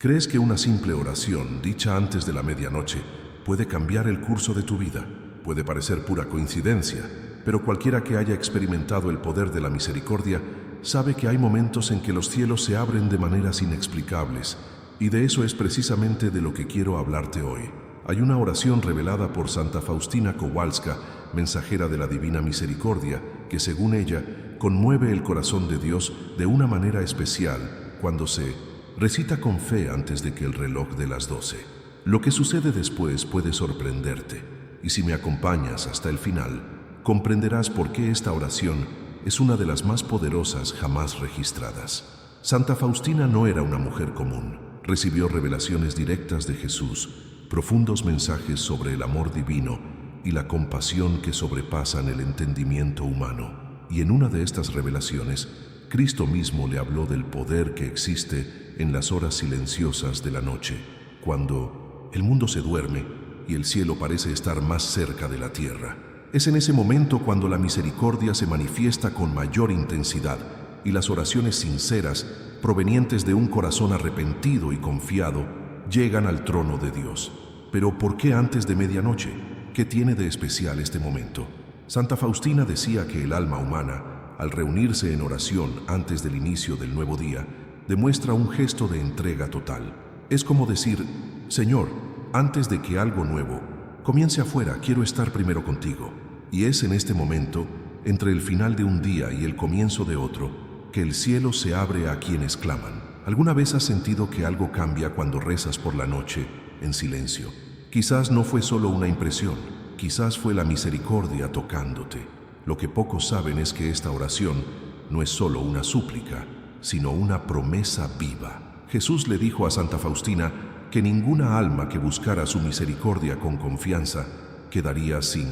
¿Crees que una simple oración, dicha antes de la medianoche, puede cambiar el curso de tu vida? Puede parecer pura coincidencia, pero cualquiera que haya experimentado el poder de la misericordia sabe que hay momentos en que los cielos se abren de maneras inexplicables, y de eso es precisamente de lo que quiero hablarte hoy. Hay una oración revelada por Santa Faustina Kowalska, mensajera de la Divina Misericordia, que según ella, conmueve el corazón de Dios de una manera especial cuando se recita con fe antes de que el reloj dé las 12. Lo que sucede después puede sorprenderte, y si me acompañas hasta el final, comprenderás por qué esta oración es una de las más poderosas jamás registradas. Santa Faustina no era una mujer común. Recibió revelaciones directas de Jesús, profundos mensajes sobre el amor divino y la compasión que sobrepasan el entendimiento humano. Y en una de estas revelaciones, Cristo mismo le habló del poder que existe en las horas silenciosas de la noche, cuando el mundo se duerme y el cielo parece estar más cerca de la tierra. Es en ese momento cuando la misericordia se manifiesta con mayor intensidad y las oraciones sinceras, provenientes de un corazón arrepentido y confiado, llegan al trono de Dios. Pero ¿por qué antes de medianoche? ¿Qué tiene de especial este momento? Santa Faustina decía que el alma humana, al reunirse en oración antes del inicio del nuevo día, demuestra un gesto de entrega total. Es como decir: Señor, antes de que algo nuevo comience afuera, quiero estar primero contigo. Y es en este momento, entre el final de un día y el comienzo de otro, que el cielo se abre a quienes claman. ¿Alguna vez has sentido que algo cambia cuando rezas por la noche en silencio? Quizás no fue solo una impresión, quizás fue la misericordia tocándote. Lo que pocos saben es que esta oración no es solo una súplica, sino una promesa viva. Jesús le dijo a Santa Faustina que ninguna alma que buscara su misericordia con confianza quedaría sin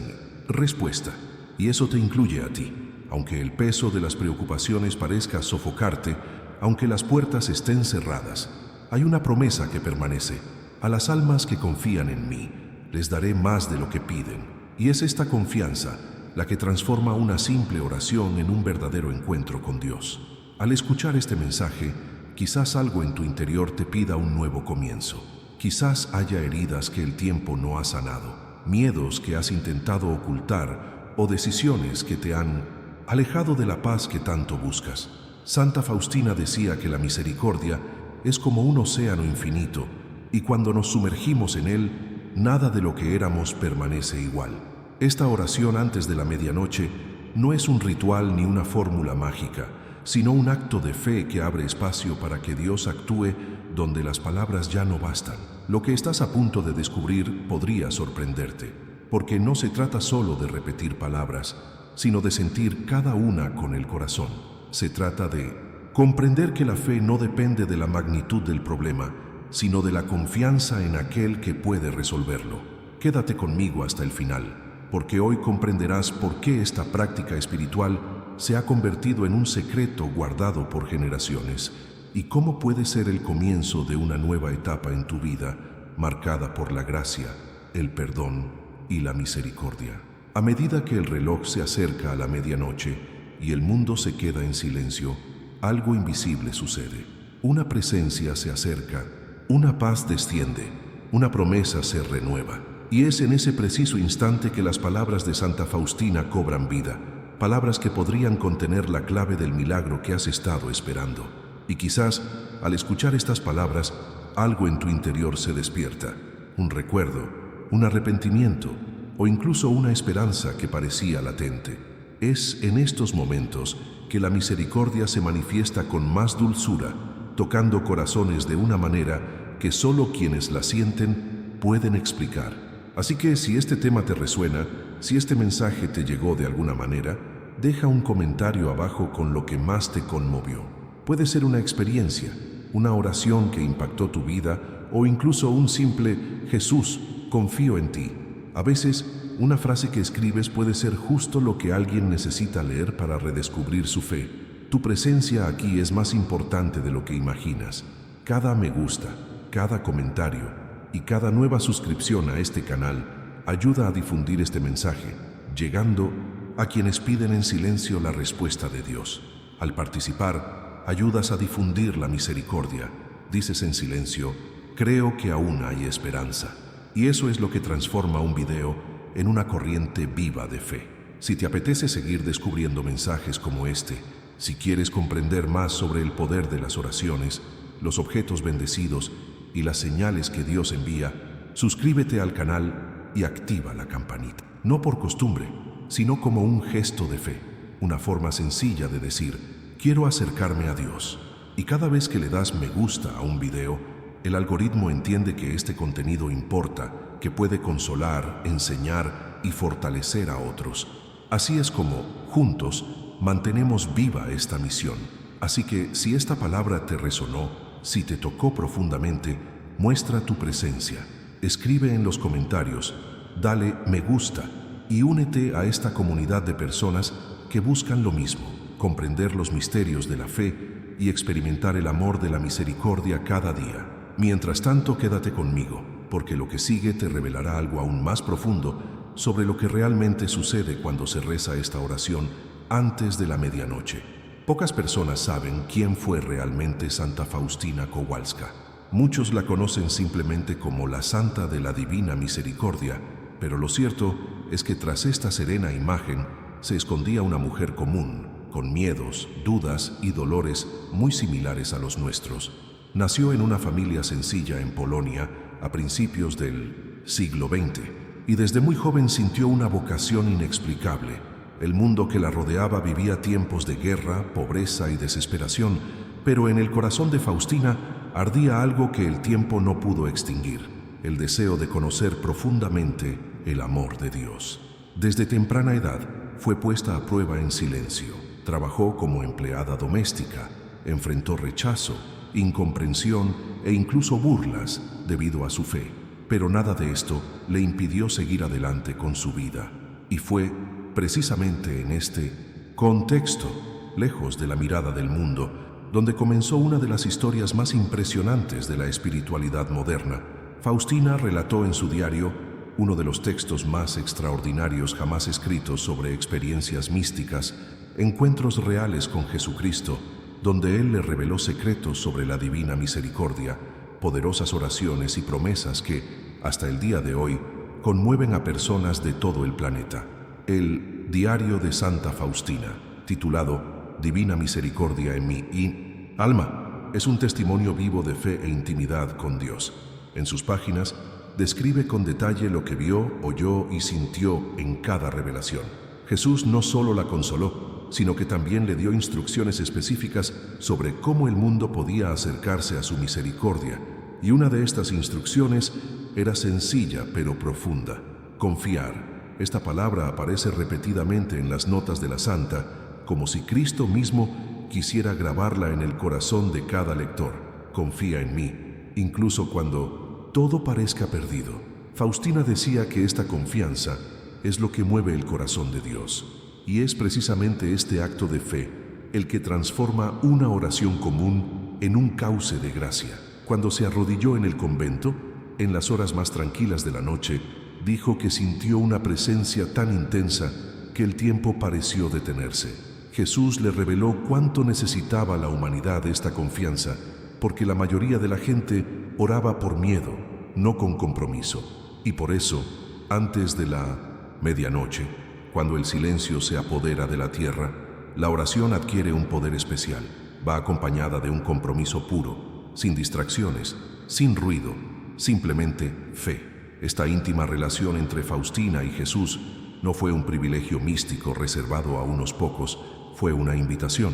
respuesta. Y eso te incluye a ti. Aunque el peso de las preocupaciones parezca sofocarte, aunque las puertas estén cerradas, hay una promesa que permanece. A las almas que confían en mí, les daré más de lo que piden. Y es esta confianza la que transforma una simple oración en un verdadero encuentro con Dios. Al escuchar este mensaje, quizás algo en tu interior te pida un nuevo comienzo. Quizás haya heridas que el tiempo no ha sanado, miedos que has intentado ocultar o decisiones que te han alejado de la paz que tanto buscas. Santa Faustina decía que la misericordia es como un océano infinito, y cuando nos sumergimos en él, nada de lo que éramos permanece igual. Esta oración antes de la medianoche no es un ritual ni una fórmula mágica, sino un acto de fe que abre espacio para que Dios actúe donde las palabras ya no bastan. Lo que estás a punto de descubrir podría sorprenderte, porque no se trata solo de repetir palabras, sino de sentir cada una con el corazón. Se trata de comprender que la fe no depende de la magnitud del problema, sino de la confianza en aquel que puede resolverlo. Quédate conmigo hasta el final, porque hoy comprenderás por qué esta práctica espiritual se ha convertido en un secreto guardado por generaciones y cómo puede ser el comienzo de una nueva etapa en tu vida, marcada por la gracia, el perdón y la misericordia. A medida que el reloj se acerca a la medianoche y el mundo se queda en silencio, algo invisible sucede. Una presencia se acerca, una paz desciende, una promesa se renueva. Y es en ese preciso instante que las palabras de Santa Faustina cobran vida, palabras que podrían contener la clave del milagro que has estado esperando. Y quizás, al escuchar estas palabras, algo en tu interior se despierta, un recuerdo, un arrepentimiento o incluso una esperanza que parecía latente. Es en estos momentos que la misericordia se manifiesta con más dulzura, tocando corazones de una manera que solo quienes la sienten pueden explicar. Así que si este tema te resuena, si este mensaje te llegó de alguna manera, deja un comentario abajo con lo que más te conmovió. Puede ser una experiencia, una oración que impactó tu vida o incluso un simple «Jesús, confío en ti». A veces, una frase que escribes puede ser justo lo que alguien necesita leer para redescubrir su fe. Tu presencia aquí es más importante de lo que imaginas. Cada me gusta, cada comentario y cada nueva suscripción a este canal ayuda a difundir este mensaje, llegando a quienes piden en silencio la respuesta de Dios. Al participar, ayudas a difundir la misericordia, Dices en silencio, creo que aún hay esperanza. Y eso es lo que transforma un video en una corriente viva de fe. Si te apetece seguir descubriendo mensajes como este, si quieres comprender más sobre el poder de las oraciones, los objetos bendecidos y las señales que Dios envía, suscríbete al canal y activa la campanita. No por costumbre, sino como un gesto de fe, una forma sencilla de decir, quiero acercarme a Dios. Y cada vez que le das me gusta a un video, el algoritmo entiende que este contenido importa, que puede consolar, enseñar y fortalecer a otros. Así es como, juntos, mantenemos viva esta misión. Así que, si esta palabra te resonó, si te tocó profundamente, muestra tu presencia. Escribe en los comentarios, dale me gusta y únete a esta comunidad de personas que buscan lo mismo, comprender los misterios de la fe y experimentar el amor de la misericordia cada día. Mientras tanto, quédate conmigo, porque lo que sigue te revelará algo aún más profundo sobre lo que realmente sucede cuando se reza esta oración antes de la medianoche. Pocas personas saben quién fue realmente Santa Faustina Kowalska. Muchos la conocen simplemente como la Santa de la Divina Misericordia, pero lo cierto es que tras esta serena imagen se escondía una mujer común, con miedos, dudas y dolores muy similares a los nuestros. Nació en una familia sencilla en Polonia a principios del siglo XX y desde muy joven sintió una vocación inexplicable. El mundo que la rodeaba vivía tiempos de guerra, pobreza y desesperación, pero en el corazón de Faustina ardía algo que el tiempo no pudo extinguir, el deseo de conocer profundamente el amor de Dios. Desde temprana edad fue puesta a prueba en silencio. Trabajó como empleada doméstica, enfrentó rechazo, incomprensión e incluso burlas debido a su fe, pero nada de esto le impidió seguir adelante con su vida. Y fue precisamente en este contexto, lejos de la mirada del mundo, donde comenzó una de las historias más impresionantes de la espiritualidad moderna. Faustina relató en su diario uno de los textos más extraordinarios jamás escritos sobre experiencias místicas, encuentros reales con Jesucristo, donde Él le reveló secretos sobre la divina misericordia, poderosas oraciones y promesas que, hasta el día de hoy, conmueven a personas de todo el planeta. El Diario de Santa Faustina, titulado Divina Misericordia en mi alma, es un testimonio vivo de fe e intimidad con Dios. En sus páginas, describe con detalle lo que vio, oyó y sintió en cada revelación. Jesús no solo la consoló, sino que también le dio instrucciones específicas sobre cómo el mundo podía acercarse a su misericordia, y una de estas instrucciones era sencilla pero profunda: confiar. Esta palabra aparece repetidamente en las notas de la Santa, como si Cristo mismo quisiera grabarla en el corazón de cada lector. Confía en mí, incluso cuando todo parezca perdido. Faustina decía que esta confianza es lo que mueve el corazón de Dios. Y es precisamente este acto de fe el que transforma una oración común en un cauce de gracia. Cuando se arrodilló en el convento, en las horas más tranquilas de la noche, dijo que sintió una presencia tan intensa que el tiempo pareció detenerse. Jesús le reveló cuánto necesitaba la humanidad esta confianza, porque la mayoría de la gente oraba por miedo, no con compromiso. Y por eso, antes de la medianoche, cuando el silencio se apodera de la tierra, la oración adquiere un poder especial. Va acompañada de un compromiso puro, sin distracciones, sin ruido, simplemente fe. Esta íntima relación entre Faustina y Jesús no fue un privilegio místico reservado a unos pocos, fue una invitación.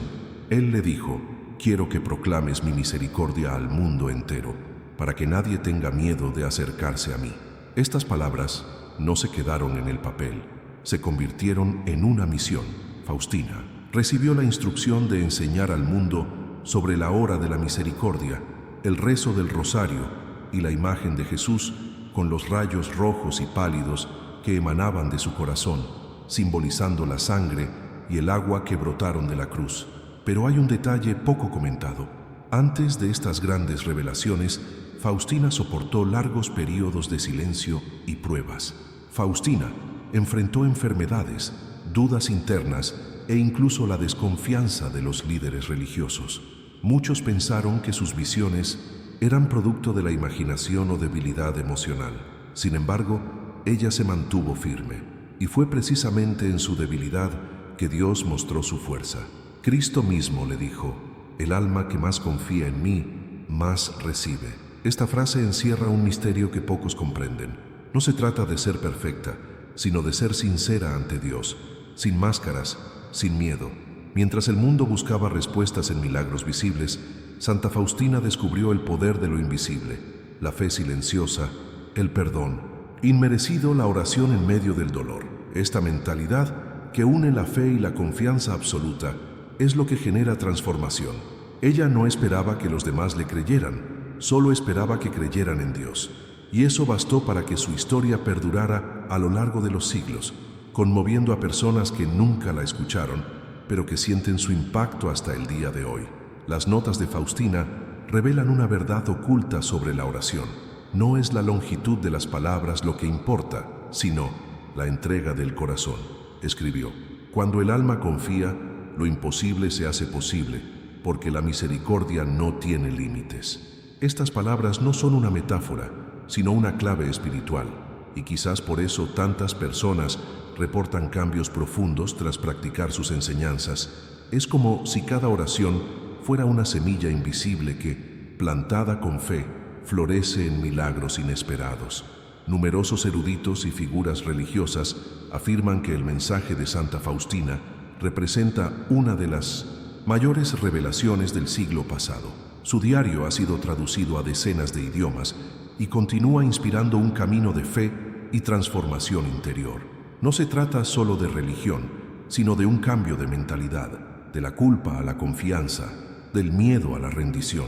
Él le dijo: quiero que proclames mi misericordia al mundo entero, para que nadie tenga miedo de acercarse a mí. Estas palabras no se quedaron en el papel, se convirtieron en una misión. Faustina recibió la instrucción de enseñar al mundo sobre la hora de la misericordia, el rezo del rosario y la imagen de Jesús con los rayos rojos y pálidos que emanaban de su corazón, simbolizando la sangre y el agua que brotaron de la cruz. Pero hay un detalle poco comentado. Antes de estas grandes revelaciones, Faustina soportó largos periodos de silencio y pruebas. Faustina enfrentó enfermedades, dudas internas e incluso la desconfianza de los líderes religiosos. Muchos pensaron que sus visiones eran producto de la imaginación o debilidad emocional. Sin embargo, ella se mantuvo firme, y fue precisamente en su debilidad que Dios mostró su fuerza. Cristo mismo le dijo: «El alma que más confía en mí, más recibe». Esta frase encierra un misterio que pocos comprenden. No se trata de ser perfecta, sino de ser sincera ante Dios, sin máscaras, sin miedo. Mientras el mundo buscaba respuestas en milagros visibles, Santa Faustina descubrió el poder de lo invisible, la fe silenciosa, el perdón, inmerecido, la oración en medio del dolor. Esta mentalidad, que une la fe y la confianza absoluta, es lo que genera transformación. Ella no esperaba que los demás le creyeran, solo esperaba que creyeran en Dios. Y eso bastó para que su historia perdurara a lo largo de los siglos, conmoviendo a personas que nunca la escucharon, pero que sienten su impacto hasta el día de hoy. Las notas de Faustina revelan una verdad oculta sobre la oración. No es la longitud de las palabras lo que importa, sino la entrega del corazón. Escribió: «Cuando el alma confía, lo imposible se hace posible, porque la misericordia no tiene límites». Estas palabras no son una metáfora, sino una clave espiritual, y quizás por eso tantas personas reportan cambios profundos tras practicar sus enseñanzas. Es como si cada oración fuera una semilla invisible que, plantada con fe, florece en milagros inesperados. Numerosos eruditos y figuras religiosas afirman que el mensaje de Santa Faustina representa una de las mayores revelaciones del siglo pasado. Su diario ha sido traducido a decenas de idiomas y continúa inspirando un camino de fe y transformación interior. No se trata solo de religión, sino de un cambio de mentalidad, de la culpa a la confianza, del miedo a la rendición,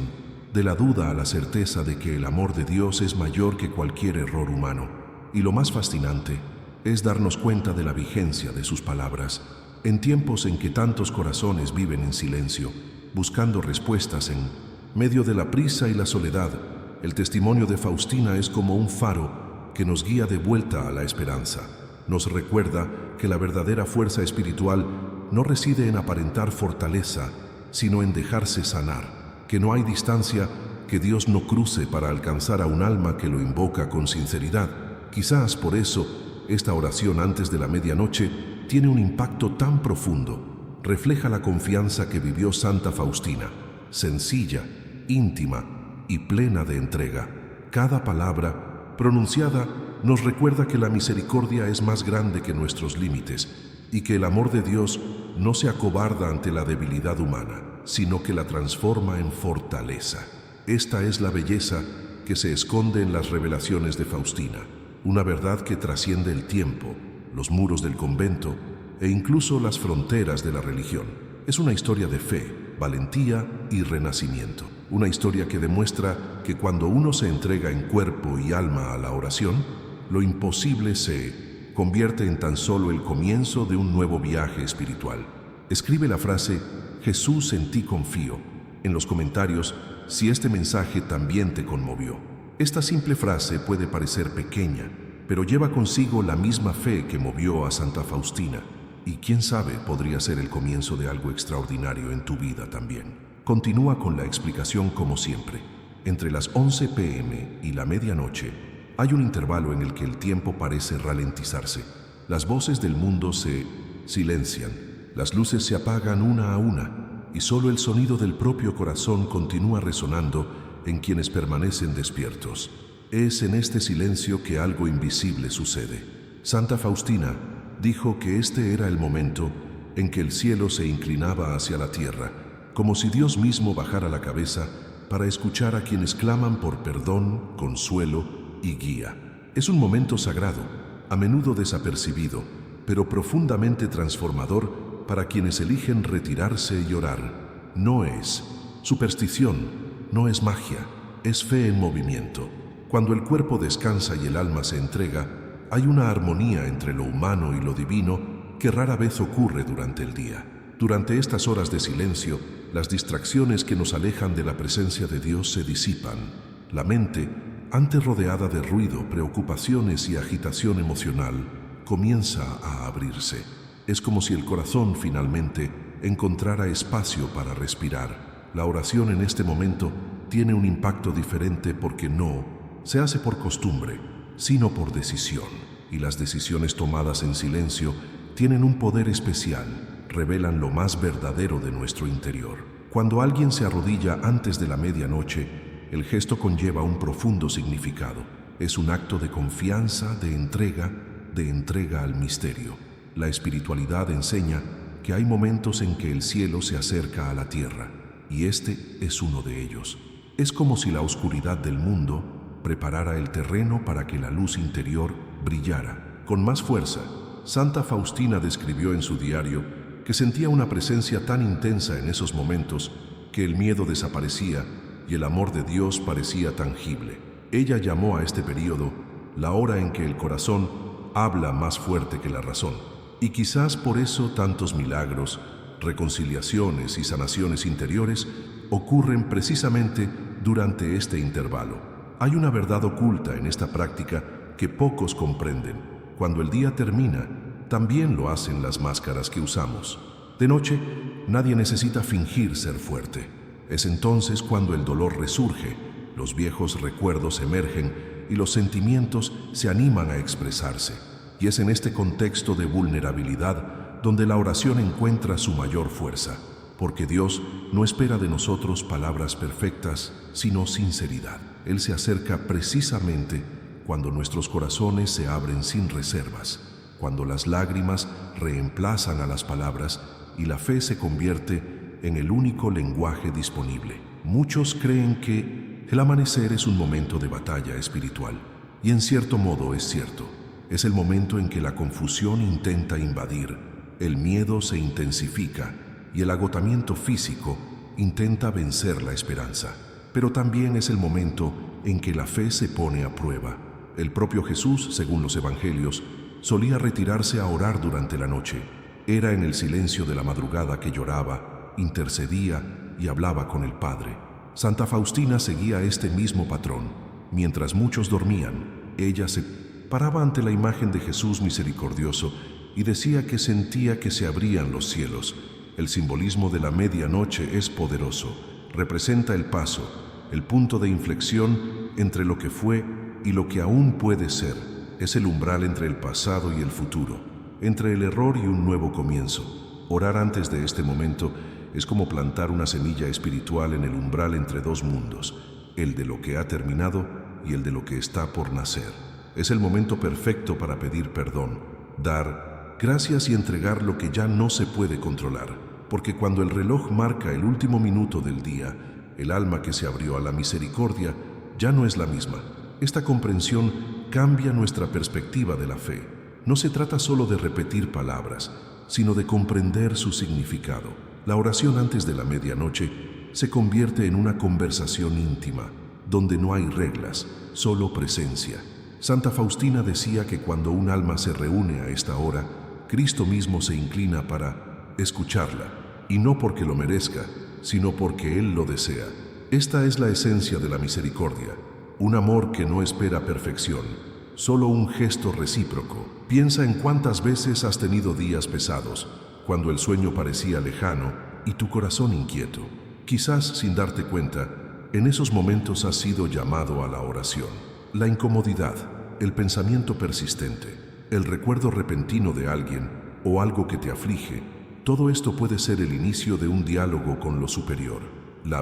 de la duda a la certeza de que el amor de Dios es mayor que cualquier error humano. Y lo más fascinante es darnos cuenta de la vigencia de sus palabras, en tiempos en que tantos corazones viven en silencio, buscando respuestas en medio de la prisa y la soledad. El testimonio de Faustina es como un faro que nos guía de vuelta a la esperanza. Nos recuerda que la verdadera fuerza espiritual no reside en aparentar fortaleza, sino en dejarse sanar, que no hay distancia que Dios no cruce para alcanzar a un alma que lo invoca con sinceridad. Quizás por eso esta oración antes de la medianoche tiene un impacto tan profundo. Refleja la confianza que vivió Santa Faustina, sencilla, íntima y plena de entrega. Cada palabra pronunciada nos recuerda que la misericordia es más grande que nuestros límites y que el amor de Dios no se acobarda ante la debilidad humana, sino que la transforma en fortaleza. Esta es la belleza que se esconde en las revelaciones de Faustina, una verdad que trasciende el tiempo, los muros del convento e incluso las fronteras de la religión. Es una historia de fe, valentía y renacimiento. Una historia que demuestra que cuando uno se entrega en cuerpo y alma a la oración, lo imposible se convierte en tan solo el comienzo de un nuevo viaje espiritual. Escribe la frase «Jesús, en ti confío» en los comentarios si este mensaje también te conmovió. Esta simple frase puede parecer pequeña, pero lleva consigo la misma fe que movió a Santa Faustina, y quién sabe, podría ser el comienzo de algo extraordinario en tu vida también. Continúa con la explicación como siempre. Entre las 11 p.m. y la medianoche hay un intervalo en el que el tiempo parece ralentizarse. Las voces del mundo se silencian, las luces se apagan una a una y solo el sonido del propio corazón continúa resonando en quienes permanecen despiertos. Es en este silencio que algo invisible sucede. Santa Faustina dijo que este era el momento en que el cielo se inclinaba hacia la tierra, como si Dios mismo bajara la cabeza para escuchar a quienes claman por perdón, consuelo y guía. Es un momento sagrado, a menudo desapercibido, pero profundamente transformador para quienes eligen retirarse y orar. No es superstición, no es magia, es fe en movimiento. Cuando el cuerpo descansa y el alma se entrega, hay una armonía entre lo humano y lo divino que rara vez ocurre durante el día. Durante estas horas de silencio, las distracciones que nos alejan de la presencia de Dios se disipan. La mente, antes rodeada de ruido, preocupaciones y agitación emocional, comienza a abrirse. Es como si el corazón finalmente encontrara espacio para respirar. La oración en este momento tiene un impacto diferente porque no se hace por costumbre, sino por decisión. Y las decisiones tomadas en silencio tienen un poder especial, revelan lo más verdadero de nuestro interior. Cuando alguien se arrodilla antes de la medianoche, el gesto conlleva un profundo significado. Es un acto de confianza, de entrega al misterio. La espiritualidad enseña que hay momentos en que el cielo se acerca a la tierra, y este es uno de ellos. Es como si la oscuridad del mundo preparara el terreno para que la luz interior brillara con más fuerza. Santa Faustina describió en su diario que sentía una presencia tan intensa en esos momentos que el miedo desaparecía y el amor de Dios parecía tangible. Ella llamó a este período la hora en que el corazón habla más fuerte que la razón. Y quizás por eso tantos milagros, reconciliaciones y sanaciones interiores ocurren precisamente durante este intervalo. Hay una verdad oculta en esta práctica que pocos comprenden. Cuando el día termina, también lo hacen las máscaras que usamos. De noche, nadie necesita fingir ser fuerte. Es entonces cuando el dolor resurge, los viejos recuerdos emergen y los sentimientos se animan a expresarse. Y es en este contexto de vulnerabilidad donde la oración encuentra su mayor fuerza, porque Dios no espera de nosotros palabras perfectas, sino sinceridad. Él se acerca precisamente cuando nuestros corazones se abren sin reservas, cuando las lágrimas reemplazan a las palabras y la fe se convierte en el único lenguaje disponible. Muchos creen que el amanecer es un momento de batalla espiritual, y en cierto modo es cierto. Es el momento en que la confusión intenta invadir, el miedo se intensifica y el agotamiento físico intenta vencer la esperanza. Pero también es el momento en que la fe se pone a prueba. El propio Jesús, según los evangelios, solía retirarse a orar durante la noche. Era en el silencio de la madrugada que lloraba, intercedía y hablaba con el Padre. Santa Faustina seguía este mismo patrón. Mientras muchos dormían, ella se paraba ante la imagen de Jesús misericordioso y decía que sentía que se abrían los cielos. El simbolismo de la medianoche es poderoso. Representa el paso, el punto de inflexión entre lo que fue y lo que aún puede ser. Es el umbral entre el pasado y el futuro, entre el error y un nuevo comienzo. Orar antes de este momento es como plantar una semilla espiritual en el umbral entre dos mundos, el de lo que ha terminado y el de lo que está por nacer. Es el momento perfecto para pedir perdón, dar gracias y entregar lo que ya no se puede controlar, porque cuando el reloj marca el último minuto del día, el alma que se abrió a la misericordia ya no es la misma. Esta comprensión cambia nuestra perspectiva de la fe. No se trata solo de repetir palabras, sino de comprender su significado. La oración antes de la medianoche se convierte en una conversación íntima, donde no hay reglas, solo presencia. Santa Faustina decía que cuando un alma se reúne a esta hora, Cristo mismo se inclina para escucharla, y no porque lo merezca, sino porque Él lo desea. Esta es la esencia de la misericordia, un amor que no espera perfección, solo un gesto recíproco. Piensa en cuántas veces has tenido días pesados, cuando el sueño parecía lejano y tu corazón inquieto. Quizás sin darte cuenta, en esos momentos has sido llamado a la oración. La incomodidad, el pensamiento persistente, el recuerdo repentino de alguien o algo que te aflige, todo esto puede ser el inicio de un diálogo con lo superior. La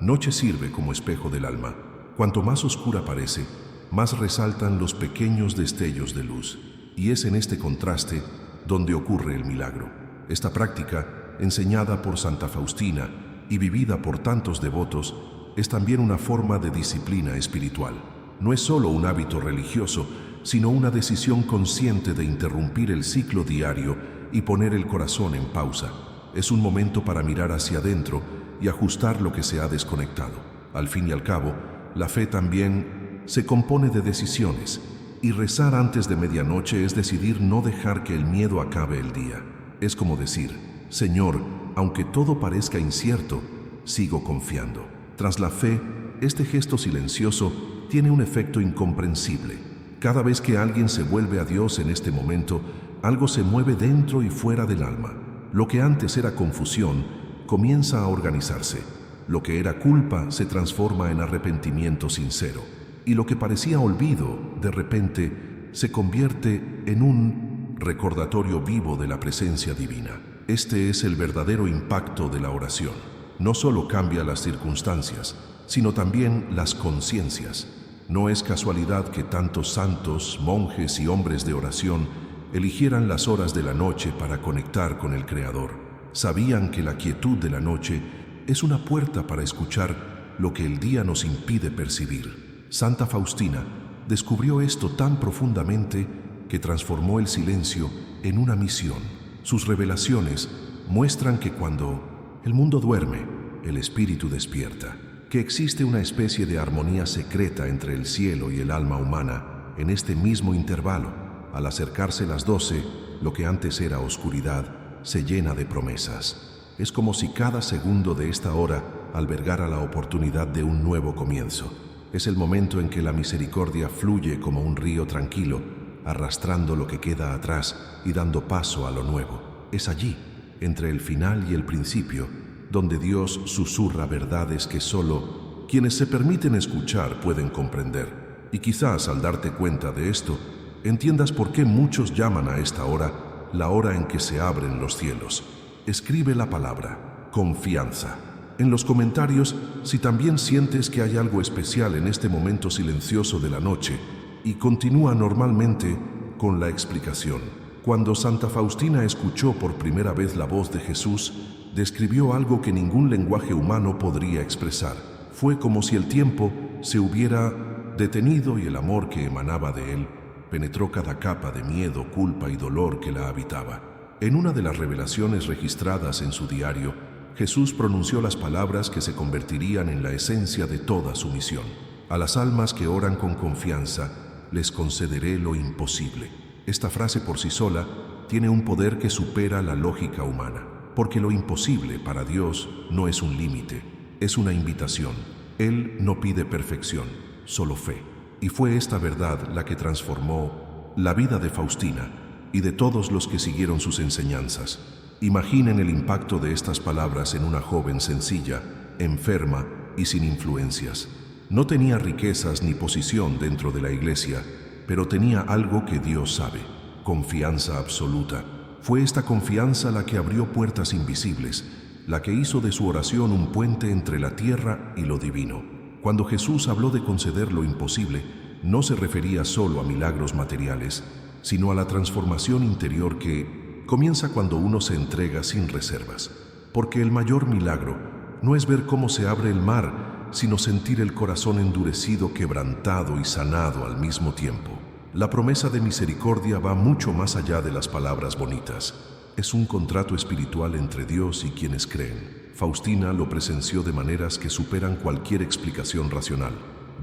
noche sirve como espejo del alma. Cuanto más oscura parece, más resaltan los pequeños destellos de luz. Y es en este contraste donde ocurre el milagro. Esta práctica, enseñada por Santa Faustina y vivida por tantos devotos, es también una forma de disciplina espiritual. No es solo un hábito religioso, sino una decisión consciente de interrumpir el ciclo diario y poner el corazón en pausa. Es un momento para mirar hacia adentro y ajustar lo que se ha desconectado. Al fin y al cabo, la fe también se compone de decisiones, y rezar antes de medianoche es decidir no dejar que el miedo acabe el día. Es como decir, Señor, aunque todo parezca incierto, sigo confiando. Tras la fe, este gesto silencioso tiene un efecto incomprensible. Cada vez que alguien se vuelve a Dios en este momento, algo se mueve dentro y fuera del alma. Lo que antes era confusión, comienza a organizarse. Lo que era culpa se transforma en arrepentimiento sincero, y lo que parecía olvido, de repente, se convierte en un recordatorio vivo de la presencia divina. Este es el verdadero impacto de la oración. No solo cambia las circunstancias, sino también las conciencias. No es casualidad que tantos santos, monjes y hombres de oración eligieran las horas de la noche para conectar con el Creador. Sabían que la quietud de la noche es una puerta para escuchar lo que el día nos impide percibir. Santa Faustina descubrió esto tan profundamente que transformó el silencio en una misión. Sus revelaciones muestran que cuando el mundo duerme, el espíritu despierta, que existe una especie de armonía secreta entre el cielo y el alma humana en este mismo intervalo. Al acercarse las 12, lo que antes era oscuridad se llena de promesas. Es como si cada segundo de esta hora albergara la oportunidad de un nuevo comienzo. Es el momento en que la misericordia fluye como un río tranquilo, arrastrando lo que queda atrás y dando paso a lo nuevo. Es allí, entre el final y el principio, donde Dios susurra verdades que solo quienes se permiten escuchar pueden comprender. Y quizás al darte cuenta de esto, entiendas por qué muchos llaman a esta hora la hora en que se abren los cielos. Escribe la palabra confianza en los comentarios si también sientes que hay algo especial en este momento silencioso de la noche, y continúa normalmente con la explicación. Cuando Santa Faustina escuchó por primera vez la voz de Jesús, describió algo que ningún lenguaje humano podría expresar. Fue como si el tiempo se hubiera detenido y el amor que emanaba de él penetró cada capa de miedo, culpa y dolor que la habitaba. En una de las revelaciones registradas en su diario, Jesús pronunció las palabras que se convertirían en la esencia de toda su misión. A las almas que oran con confianza, les concederé lo imposible. Esta frase por sí sola tiene un poder que supera la lógica humana, porque lo imposible para Dios no es un límite, es una invitación. Él no pide perfección, solo fe. Y fue esta verdad la que transformó la vida de Faustina y de todos los que siguieron sus enseñanzas. Imaginen el impacto de estas palabras en una joven sencilla, enferma y sin influencias. No tenía riquezas ni posición dentro de la iglesia, pero tenía algo que Dios sabe: confianza absoluta. Fue esta confianza la que abrió puertas invisibles, la que hizo de su oración un puente entre la tierra y lo divino. Cuando Jesús habló de conceder lo imposible, no se refería solo a milagros materiales, sino a la transformación interior que comienza cuando uno se entrega sin reservas. Porque el mayor milagro no es ver cómo se abre el mar, sino sentir el corazón endurecido, quebrantado y sanado al mismo tiempo. La promesa de misericordia va mucho más allá de las palabras bonitas. Es un contrato espiritual entre Dios y quienes creen. Faustina lo presenció de maneras que superan cualquier explicación racional.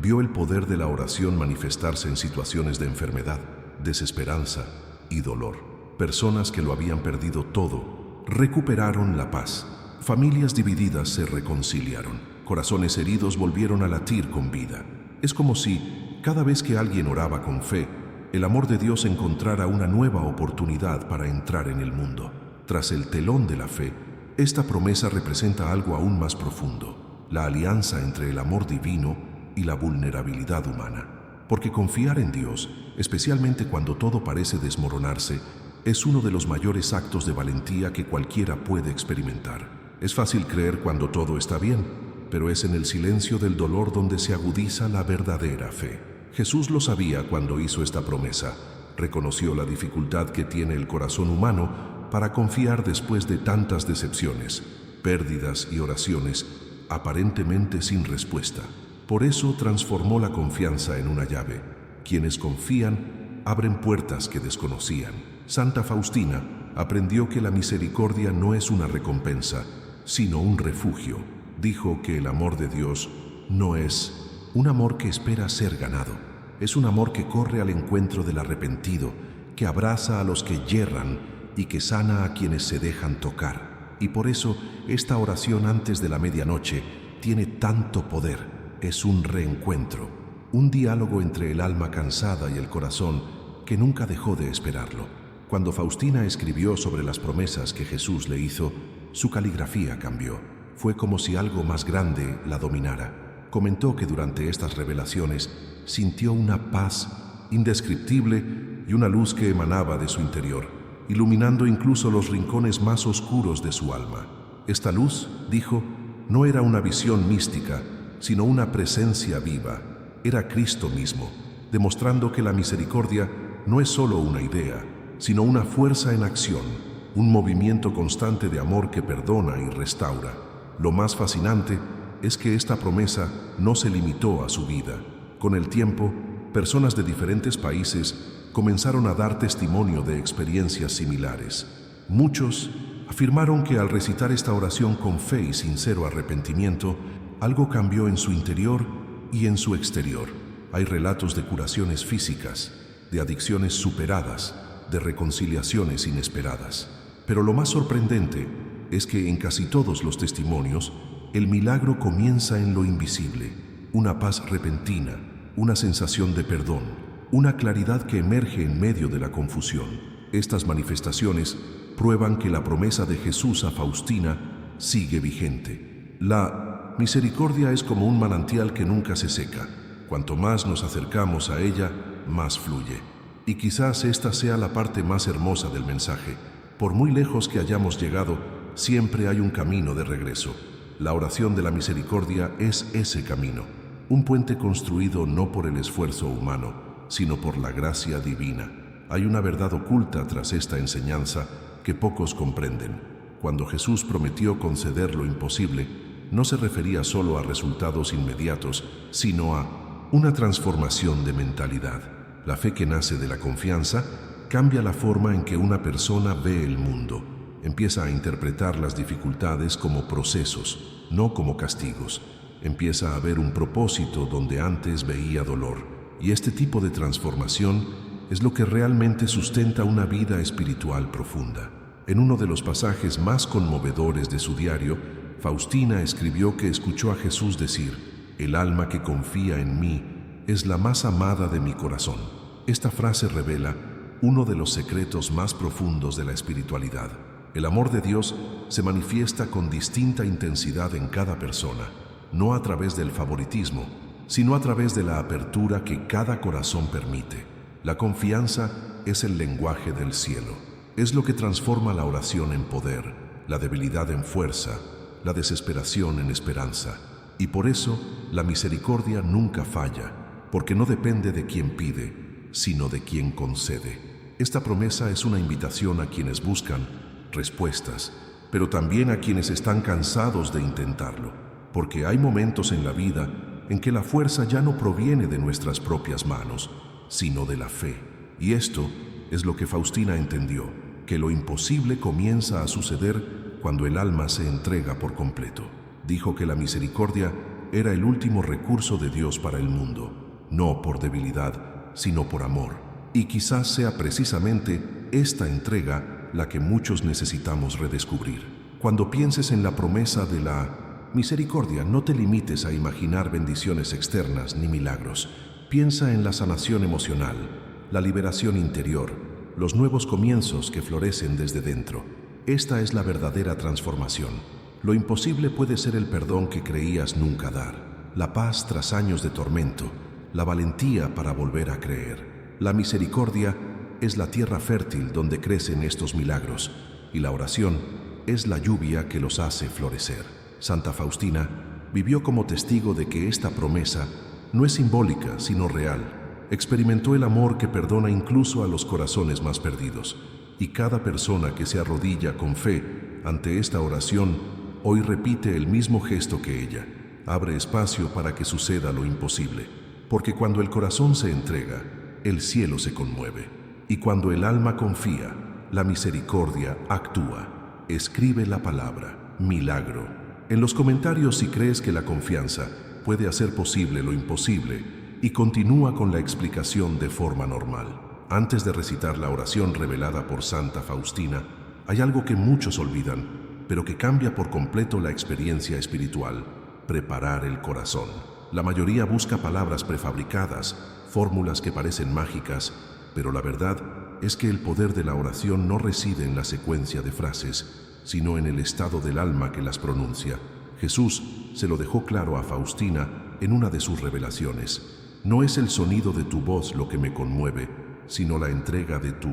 Vio el poder de la oración manifestarse en situaciones de enfermedad, desesperanza y dolor. Personas que lo habían perdido todo recuperaron la paz. Familias divididas se reconciliaron. Corazones heridos volvieron a latir con vida. Es como si, cada vez que alguien oraba con fe, el amor de Dios encontrara una nueva oportunidad para entrar en el mundo. Tras el telón de la fe, esta promesa representa algo aún más profundo: la alianza entre el amor divino y la vulnerabilidad humana. Porque confiar en Dios, especialmente cuando todo parece desmoronarse, es uno de los mayores actos de valentía que cualquiera puede experimentar. Es fácil creer cuando todo está bien, pero es en el silencio del dolor donde se agudiza la verdadera fe. Jesús lo sabía cuando hizo esta promesa. Reconoció la dificultad que tiene el corazón humano para confiar después de tantas decepciones, pérdidas y oraciones aparentemente sin respuesta. Por eso transformó la confianza en una llave. Quienes confían abren puertas que desconocían. Santa Faustina aprendió que la misericordia no es una recompensa, sino un refugio. Dijo que el amor de Dios no es un amor que espera ser ganado. Es un amor que corre al encuentro del arrepentido, que abraza a los que yerran y que sana a quienes se dejan tocar. Y por eso esta oración antes de la medianoche tiene tanto poder. Es un reencuentro, un diálogo entre el alma cansada y el corazón que nunca dejó de esperarlo. Cuando Faustina escribió sobre las promesas que Jesús le hizo, su caligrafía cambió. fue como si algo más grande la dominara. Comentó que durante estas revelaciones sintió una paz indescriptible y una luz que emanaba de su interior, iluminando incluso los rincones más oscuros de su alma. Esta luz, dijo, no era una visión mística, sino una presencia viva. Era Cristo mismo, demostrando que la misericordia no es solo una idea, sino una fuerza en acción, un movimiento constante de amor que perdona y restaura. Lo más fascinante es que esta promesa no se limitó a su vida. Con el tiempo, personas de diferentes países comenzaron a dar testimonio de experiencias similares. Muchos afirmaron que al recitar esta oración con fe y sincero arrepentimiento, algo cambió en su interior y en su exterior. Hay relatos de curaciones físicas, de adicciones superadas, de reconciliaciones inesperadas. Pero lo más sorprendente es que en casi todos los testimonios, el milagro comienza en lo invisible, una paz repentina, una sensación de perdón, una claridad que emerge en medio de la confusión. Estas manifestaciones prueban que la promesa de Jesús a Faustina sigue vigente. La misericordia es como un manantial que nunca se seca. Cuanto más nos acercamos a ella, más fluye. Y quizás esta sea la parte más hermosa del mensaje. Por muy lejos que hayamos llegado, siempre hay un camino de regreso. La oración de la misericordia es ese camino, un puente construido no por el esfuerzo humano, sino por la gracia divina. Hay una verdad oculta tras esta enseñanza que pocos comprenden. Cuando Jesús prometió conceder lo imposible, no se refería solo a resultados inmediatos, sino a una transformación de mentalidad. La fe que nace de la confianza cambia la forma en que una persona ve el mundo. Empieza a interpretar las dificultades como procesos, no como castigos. Empieza a ver un propósito donde antes veía dolor. Y este tipo de transformación es lo que realmente sustenta una vida espiritual profunda. En uno de los pasajes más conmovedores de su diario, Faustina escribió que escuchó a Jesús decir: «El alma que confía en mí es la más amada de mi corazón». Esta frase revela uno de los secretos más profundos de la espiritualidad. El amor de Dios se manifiesta con distinta intensidad en cada persona, no a través del favoritismo, sino a través de la apertura que cada corazón permite. La confianza es el lenguaje del cielo. Es lo que transforma la oración en poder, la debilidad en fuerza, la desesperación en esperanza. Y por eso la misericordia nunca falla, porque no depende de quien pide, sino de quien concede. Esta promesa es una invitación a quienes buscan respuestas, pero también a quienes están cansados de intentarlo, porque hay momentos en la vida en que la fuerza ya no proviene de nuestras propias manos, sino de la fe. Y esto es lo que Faustina entendió, que lo imposible comienza a suceder cuando el alma se entrega por completo. Dijo que la misericordia era el último recurso de Dios para el mundo, no por debilidad, sino por amor. Y quizás sea precisamente esta entrega la que muchos necesitamos redescubrir. Cuando pienses en la promesa de la misericordia, no te limites a imaginar bendiciones externas ni milagros. Piensa en la sanación emocional, la liberación interior, los nuevos comienzos que florecen desde dentro. Esta es la verdadera transformación. Lo imposible puede ser el perdón que creías nunca dar, la paz tras años de tormento, la valentía para volver a creer. La misericordia es la tierra fértil donde crecen estos milagros, y la oración es la lluvia que los hace florecer. Santa Faustina vivió como testigo de que esta promesa no es simbólica, sino real. Experimentó el amor que perdona incluso a los corazones más perdidos. Y cada persona que se arrodilla con fe ante esta oración, hoy repite el mismo gesto que ella. Abre espacio para que suceda lo imposible. Porque cuando el corazón se entrega, el cielo se conmueve. Y cuando el alma confía, la misericordia actúa. Escribe la palabra milagro en los comentarios si crees que la confianza puede hacer posible lo imposible, y continúa con la explicación de forma normal. Antes de recitar la oración revelada por Santa Faustina, hay algo que muchos olvidan, pero que cambia por completo la experiencia espiritual: preparar el corazón. La mayoría busca palabras prefabricadas, fórmulas que parecen mágicas, pero la verdad es que el poder de la oración no reside en la secuencia de frases, sino en el estado del alma que las pronuncia. Jesús se lo dejó claro a Faustina en una de sus revelaciones. No es el sonido de tu voz lo que me conmueve, sino la entrega de tu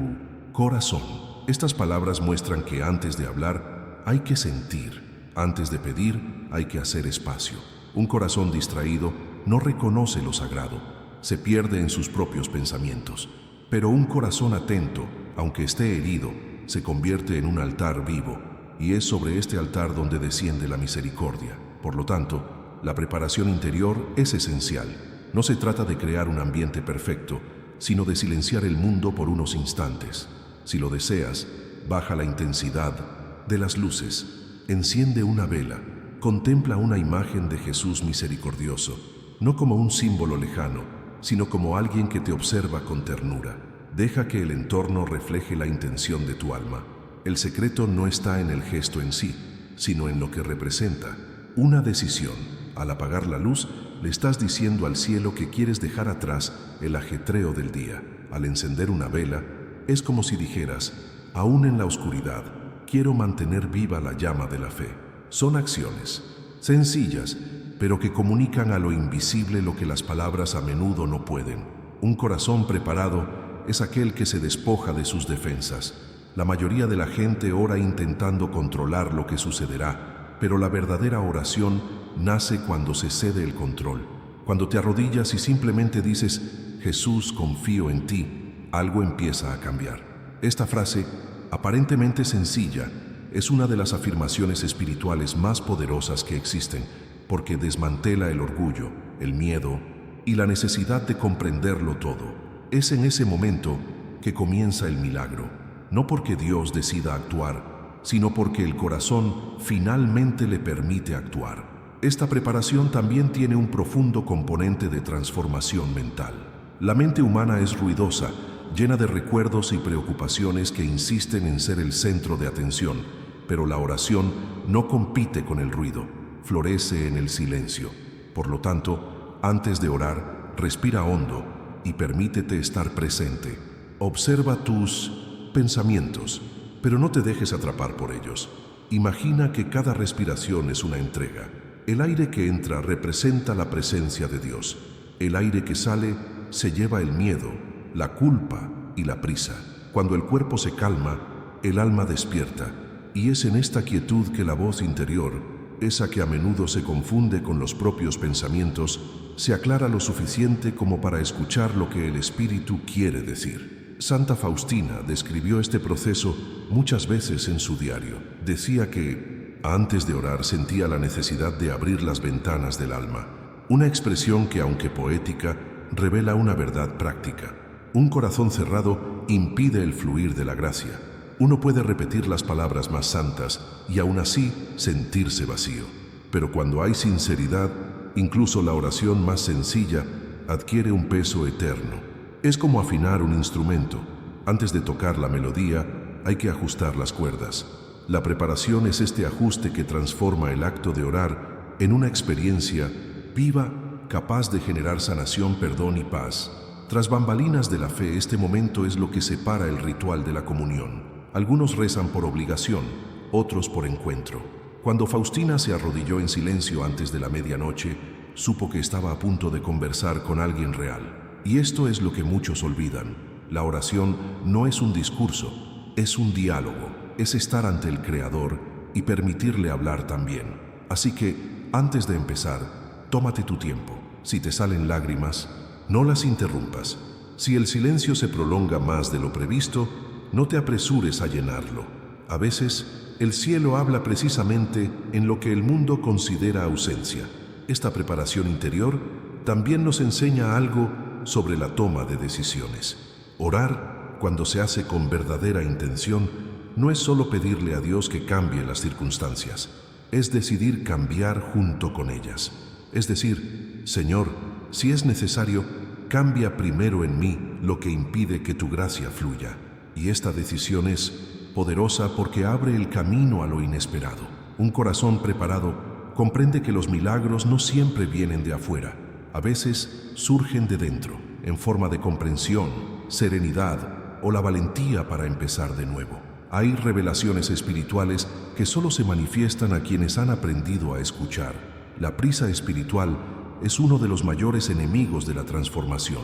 corazón. Estas palabras muestran que antes de hablar hay que sentir, antes de pedir hay que hacer espacio. Un corazón distraído no reconoce lo sagrado, se pierde en sus propios pensamientos. Pero un corazón atento, aunque esté herido, se convierte en un altar vivo, y es sobre este altar donde desciende la misericordia. Por lo tanto, la preparación interior es esencial. No se trata de crear un ambiente perfecto, sino de silenciar el mundo por unos instantes. Si lo deseas, baja la intensidad de las luces, enciende una vela, contempla una imagen de Jesús misericordioso, no como un símbolo lejano, sino como alguien que te observa con ternura. Deja que el entorno refleje la intención de tu alma. El secreto no está en el gesto en sí, sino en lo que representa. Una decisión. Al apagar la luz, le estás diciendo al cielo que quieres dejar atrás el ajetreo del día. Al encender una vela, es como si dijeras, aún en la oscuridad, quiero mantener viva la llama de la fe. Son acciones sencillas, pero que comunican a lo invisible lo que las palabras a menudo no pueden. Un corazón preparado es aquel que se despoja de sus defensas. La mayoría de la gente ora intentando controlar lo que sucederá, pero la verdadera oración nace cuando se cede el control. Cuando te arrodillas y simplemente dices, Jesús, confío en ti, algo empieza a cambiar. Esta frase, aparentemente sencilla, es una de las afirmaciones espirituales más poderosas que existen, porque desmantela el orgullo, el miedo y la necesidad de comprenderlo todo. Es en ese momento que comienza el milagro, no porque Dios decida actuar, sino porque el corazón finalmente le permite actuar. Esta preparación también tiene un profundo componente de transformación mental. La mente humana es ruidosa, llena de recuerdos y preocupaciones que insisten en ser el centro de atención, pero la oración no compite con el ruido, florece en el silencio. Por lo tanto, antes de orar, respira hondo y permítete estar presente. Observa tus pensamientos, pero no te dejes atrapar por ellos. Imagina que cada respiración es una entrega. El aire que entra representa la presencia de Dios. El aire que sale se lleva el miedo, la culpa y la prisa. Cuando el cuerpo se calma, el alma despierta, y es en esta quietud que la voz interior, esa que a menudo se confunde con los propios pensamientos, se aclara lo suficiente como para escuchar lo que el Espíritu quiere decir. Santa Faustina describió este proceso muchas veces en su diario. Decía que, antes de orar, sentía la necesidad de abrir las ventanas del alma, una expresión que, aunque poética, revela una verdad práctica. Un corazón cerrado impide el fluir de la gracia. Uno puede repetir las palabras más santas y aún así sentirse vacío. Pero cuando hay sinceridad, incluso la oración más sencilla adquiere un peso eterno. Es como afinar un instrumento. Antes de tocar la melodía, hay que ajustar las cuerdas. La preparación es este ajuste que transforma el acto de orar en una experiencia viva, capaz de generar sanación, perdón y paz. Tras bambalinas de la fe, este momento es lo que separa el ritual de la comunión. Algunos rezan por obligación, otros por encuentro. Cuando Faustina se arrodilló en silencio antes de la medianoche, supo que estaba a punto de conversar con alguien real. Y esto es lo que muchos olvidan. La oración no es un discurso, es un diálogo, es estar ante el Creador y permitirle hablar también. Así que, antes de empezar, tómate tu tiempo. Si te salen lágrimas, no las interrumpas. Si el silencio se prolonga más de lo previsto, no te apresures a llenarlo. A veces, el cielo habla precisamente en lo que el mundo considera ausencia. Esta preparación interior también nos enseña algo sobre la toma de decisiones. Orar, cuando se hace con verdadera intención, no es solo pedirle a Dios que cambie las circunstancias, es decidir cambiar junto con ellas. Es decir, Señor, si es necesario, cambia primero en mí lo que impide que tu gracia fluya. Y esta decisión es poderosa porque abre el camino a lo inesperado. Un corazón preparado comprende que los milagros no siempre vienen de afuera. A veces surgen de dentro, en forma de comprensión, serenidad o la valentía para empezar de nuevo. Hay revelaciones espirituales que solo se manifiestan a quienes han aprendido a escuchar. La prisa espiritual es uno de los mayores enemigos de la transformación.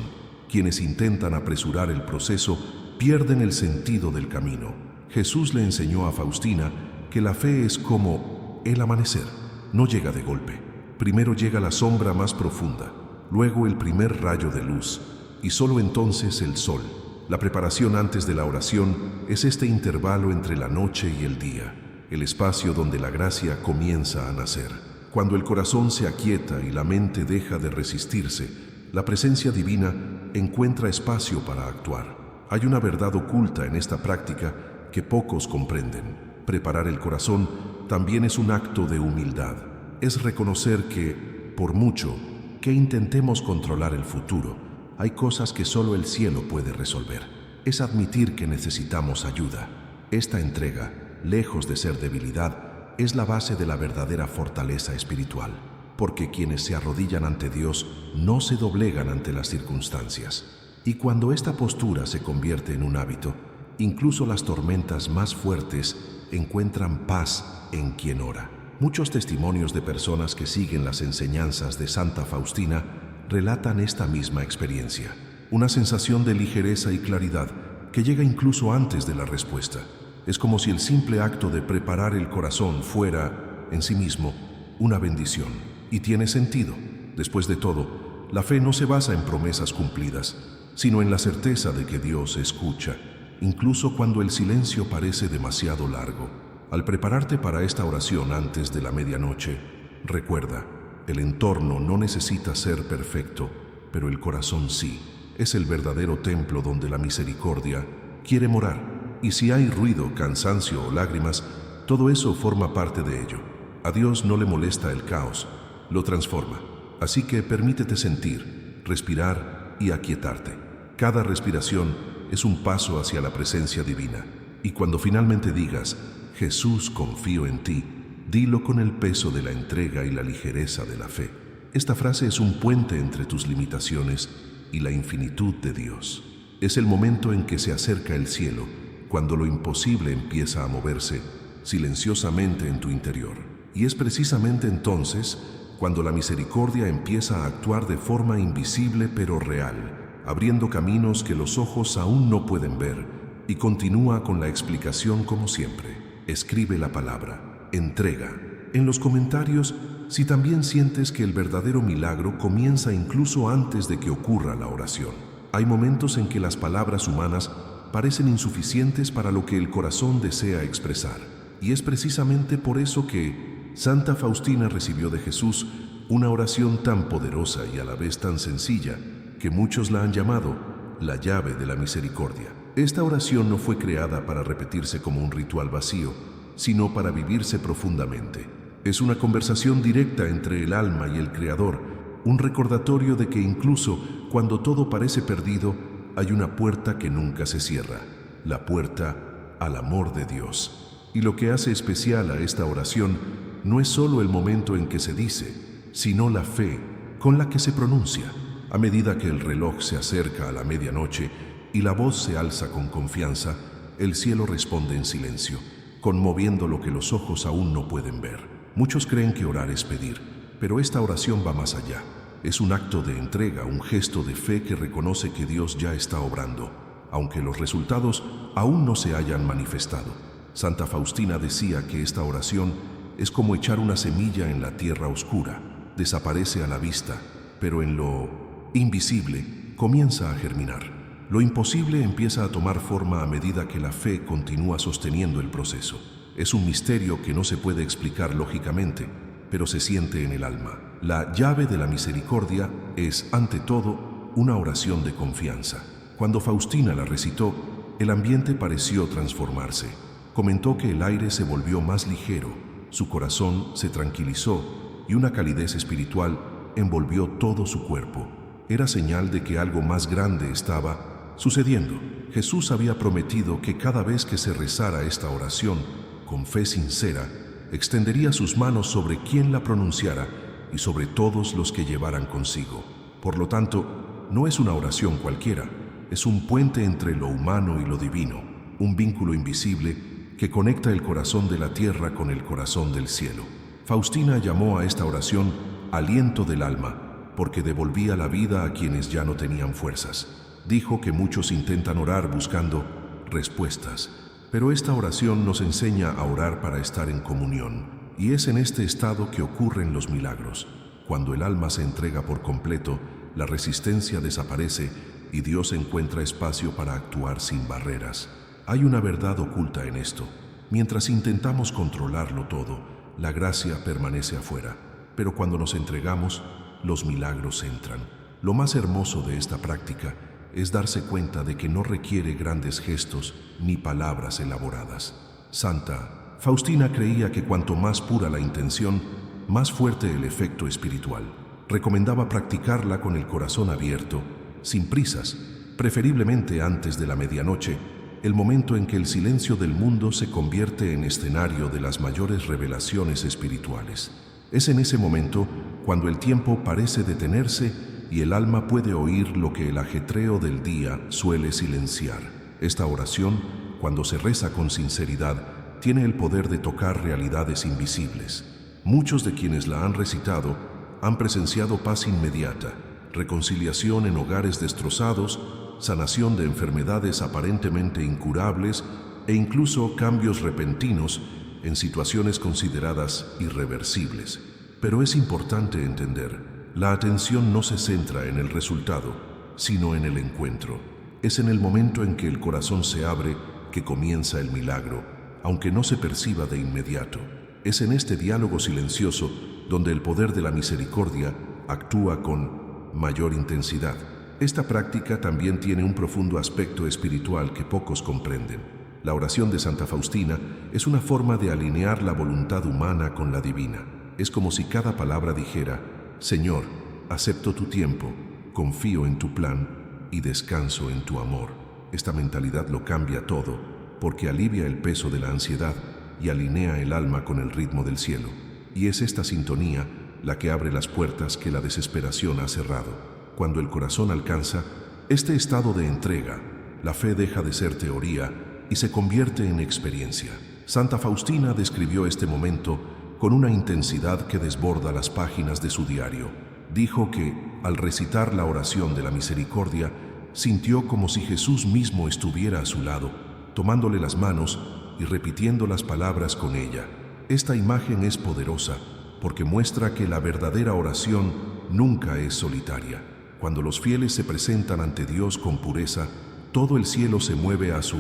Quienes intentan apresurar el proceso pierden el sentido del camino. Jesús le enseñó a Faustina que la fe es como el amanecer. No llega de golpe. Primero llega la sombra más profunda, luego el primer rayo de luz y solo entonces el sol. La preparación antes de la oración es este intervalo entre la noche y el día, el espacio donde la gracia comienza a nacer. Cuando el corazón se aquieta y la mente deja de resistirse, la presencia divina encuentra espacio para actuar. Hay una verdad oculta en esta práctica que pocos comprenden. Preparar el corazón también es un acto de humildad. Es reconocer que, por mucho que intentemos controlar el futuro, hay cosas que solo el cielo puede resolver. Es admitir que necesitamos ayuda. Esta entrega, lejos de ser debilidad, es la base de la verdadera fortaleza espiritual, porque quienes se arrodillan ante Dios no se doblegan ante las circunstancias. Y cuando esta postura se convierte en un hábito, incluso las tormentas más fuertes encuentran paz en quien ora. Muchos testimonios de personas que siguen las enseñanzas de Santa Faustina relatan esta misma experiencia, una sensación de ligereza y claridad que llega incluso antes de la respuesta. Es como si el simple acto de preparar el corazón fuera, en sí mismo, una bendición. Y tiene sentido. Después de todo, la fe no se basa en promesas cumplidas, sino en la certeza de que Dios escucha, incluso cuando el silencio parece demasiado largo. Al prepararte para esta oración antes de la medianoche, recuerda, el entorno no necesita ser perfecto, pero el corazón sí. Es el verdadero templo donde la misericordia quiere morar. Y si hay ruido, cansancio o lágrimas, todo eso forma parte de ello. A Dios no le molesta el caos, lo transforma. Así que permítete sentir, respirar y aquietarte. Cada respiración es un paso hacia la presencia divina. Y cuando finalmente digas, Jesús, confío en ti, dilo con el peso de la entrega y la ligereza de la fe. Esta frase es un puente entre tus limitaciones y la infinitud de Dios. Es el momento en que se acerca el cielo, cuando lo imposible empieza a moverse silenciosamente en tu interior. Y es precisamente entonces cuando la misericordia empieza a actuar de forma invisible pero real, abriendo caminos que los ojos aún no pueden ver, y continúa con la explicación como siempre. Escribe la palabra, entrega. En los comentarios, si también sientes que el verdadero milagro comienza incluso antes de que ocurra la oración. Hay momentos en que las palabras humanas parecen insuficientes para lo que el corazón desea expresar. Y es precisamente por eso que Santa Faustina recibió de Jesús una oración tan poderosa y a la vez tan sencilla, que muchos la han llamado la llave de la misericordia. Esta oración no fue creada para repetirse como un ritual vacío, sino para vivirse profundamente. Es una conversación directa entre el alma y el Creador, un recordatorio de que incluso cuando todo parece perdido, hay una puerta que nunca se cierra, la puerta al amor de Dios. Y lo que hace especial a esta oración no es solo el momento en que se dice, sino la fe con la que se pronuncia. A medida que el reloj se acerca a la medianoche y la voz se alza con confianza, el cielo responde en silencio, conmoviendo lo que los ojos aún no pueden ver. Muchos creen que orar es pedir, pero esta oración va más allá. Es un acto de entrega, un gesto de fe que reconoce que Dios ya está obrando, aunque los resultados aún no se hayan manifestado. Santa Faustina decía que esta oración es como echar una semilla en la tierra oscura. Desaparece a la vista, pero en lo invisible comienza a germinar. Lo imposible empieza a tomar forma a medida que la fe continúa sosteniendo el proceso. Es un misterio que no se puede explicar lógicamente, pero se siente en el alma. La llave de la misericordia es, ante todo, una oración de confianza. Cuando Faustina la recitó, el ambiente pareció transformarse. Comentó que el aire se volvió más ligero, su corazón se tranquilizó y una calidez espiritual envolvió todo su cuerpo. Era señal de que algo más grande estaba sucediendo. Jesús había prometido que cada vez que se rezara esta oración, con fe sincera, extendería sus manos sobre quien la pronunciara y sobre todos los que llevaran consigo. Por lo tanto, no es una oración cualquiera, es un puente entre lo humano y lo divino, un vínculo invisible que conecta el corazón de la tierra con el corazón del cielo. Faustina llamó a esta oración aliento del alma, porque devolvía la vida a quienes ya no tenían fuerzas. Dijo que muchos intentan orar buscando respuestas, pero esta oración nos enseña a orar para estar en comunión, y es en este estado que ocurren los milagros. Cuando el alma se entrega por completo, la resistencia desaparece y Dios encuentra espacio para actuar sin barreras. Hay una verdad oculta en esto. Mientras intentamos controlarlo todo, la gracia permanece afuera, pero cuando nos entregamos, los milagros entran. Lo más hermoso de esta práctica es darse cuenta de que no requiere grandes gestos ni palabras elaboradas. Santa Faustina creía que cuanto más pura la intención, más fuerte el efecto espiritual. Recomendaba practicarla con el corazón abierto, sin prisas, preferiblemente antes de la medianoche, el momento en que el silencio del mundo se convierte en escenario de las mayores revelaciones espirituales. Es en ese momento cuando el tiempo parece detenerse y el alma puede oír lo que el ajetreo del día suele silenciar. Esta oración, cuando se reza con sinceridad, tiene el poder de tocar realidades invisibles. Muchos de quienes la han recitado han presenciado paz inmediata, reconciliación en hogares destrozados, sanación de enfermedades aparentemente incurables e incluso cambios repentinos en situaciones consideradas irreversibles. Pero es importante entender, la atención no se centra en el resultado, sino en el encuentro. Es en el momento en que el corazón se abre que comienza el milagro, aunque no se perciba de inmediato. Es en este diálogo silencioso donde el poder de la misericordia actúa con mayor intensidad. Esta práctica también tiene un profundo aspecto espiritual que pocos comprenden. La oración de Santa Faustina es una forma de alinear la voluntad humana con la divina. Es como si cada palabra dijera: Señor, acepto tu tiempo, confío en tu plan y descanso en tu amor. Esta mentalidad lo cambia todo, porque alivia el peso de la ansiedad y alinea el alma con el ritmo del cielo. Y es esta sintonía la que abre las puertas que la desesperación ha cerrado. Cuando el corazón alcanza este estado de entrega, la fe deja de ser teoría y se convierte en experiencia. Santa Faustina describió este momento con una intensidad que desborda las páginas de su diario. Dijo que, al recitar la oración de la misericordia, sintió como si Jesús mismo estuviera a su lado, tomándole las manos y repitiendo las palabras con ella. Esta imagen es poderosa porque muestra que la verdadera oración nunca es solitaria. Cuando los fieles se presentan ante Dios con pureza, todo el cielo se mueve a su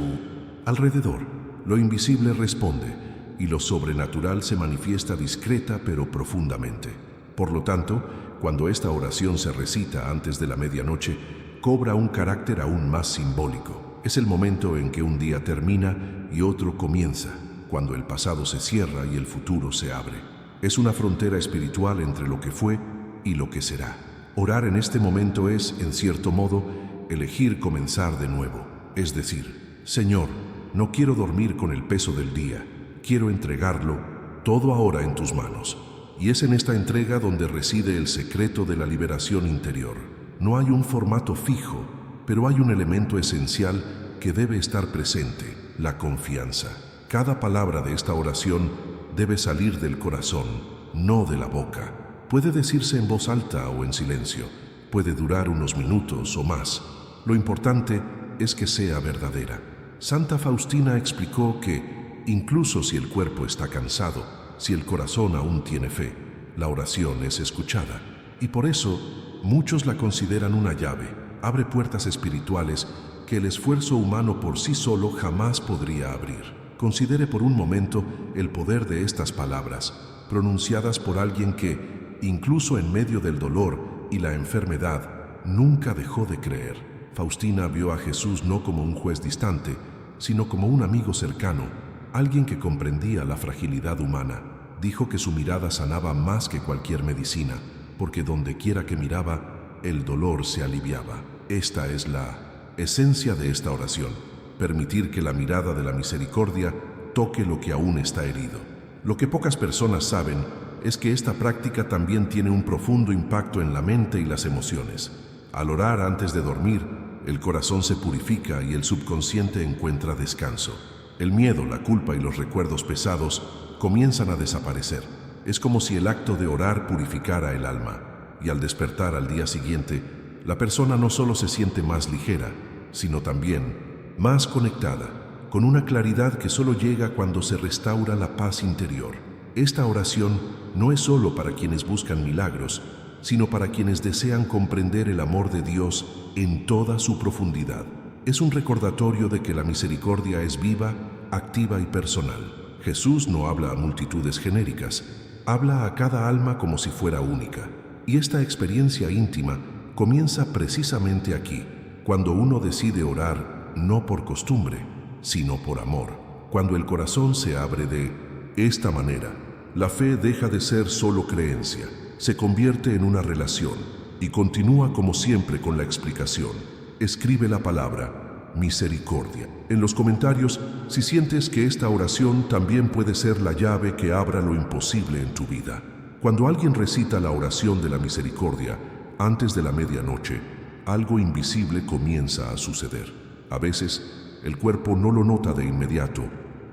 alrededor. Lo invisible responde y lo sobrenatural se manifiesta discreta pero profundamente. Por lo tanto, cuando esta oración se recita antes de la medianoche, cobra un carácter aún más simbólico. Es el momento en que un día termina y otro comienza, cuando el pasado se cierra y el futuro se abre. Es una frontera espiritual entre lo que fue y lo que será. Orar en este momento es, en cierto modo, elegir comenzar de nuevo. Es decir, Señor, no quiero dormir con el peso del día, quiero entregarlo todo ahora en tus manos. Y es en esta entrega donde reside el secreto de la liberación interior. No hay un formato fijo, pero hay un elemento esencial que debe estar presente: la confianza. Cada palabra de esta oración debe salir del corazón, no de la boca. Puede decirse en voz alta o en silencio. Puede durar unos minutos o más. Lo importante es que sea verdadera. Santa Faustina explicó que, incluso si el cuerpo está cansado, si el corazón aún tiene fe, la oración es escuchada. Y por eso, muchos la consideran una llave. Abre puertas espirituales que el esfuerzo humano por sí solo jamás podría abrir. Considere por un momento el poder de estas palabras, pronunciadas por alguien que, incluso en medio del dolor y la enfermedad, nunca dejó de creer. Faustina vio a Jesús no como un juez distante, sino como un amigo cercano, alguien que comprendía la fragilidad humana. Dijo que su mirada sanaba más que cualquier medicina, porque donde quiera que miraba, el dolor se aliviaba. Esta es la esencia de esta oración: permitir que la mirada de la misericordia toque lo que aún está herido. Lo que pocas personas saben es que esta práctica también tiene un profundo impacto en la mente y las emociones. Al orar antes de dormir, el corazón se purifica y el subconsciente encuentra descanso. El miedo, la culpa y los recuerdos pesados comienzan a desaparecer. Es como si el acto de orar purificara el alma, y al despertar al día siguiente, la persona no solo se siente más ligera, sino también más conectada, con una claridad que solo llega cuando se restaura la paz interior. Esta oración no es solo para quienes buscan milagros, sino para quienes desean comprender el amor de Dios en toda su profundidad. Es un recordatorio de que la misericordia es viva, activa y personal. Jesús no habla a multitudes genéricas, habla a cada alma como si fuera única. Y esta experiencia íntima comienza precisamente aquí, cuando uno decide orar no por costumbre, sino por amor. Cuando el corazón se abre de esta manera, la fe deja de ser solo creencia, se convierte en una relación y continúa como siempre con la explicación. Escribe la palabra misericordia en los comentarios si sientes que esta oración también puede ser la llave que abra lo imposible en tu vida. Cuando alguien recita la oración de la misericordia antes de la medianoche, algo invisible comienza a suceder. A veces, el cuerpo no lo nota de inmediato,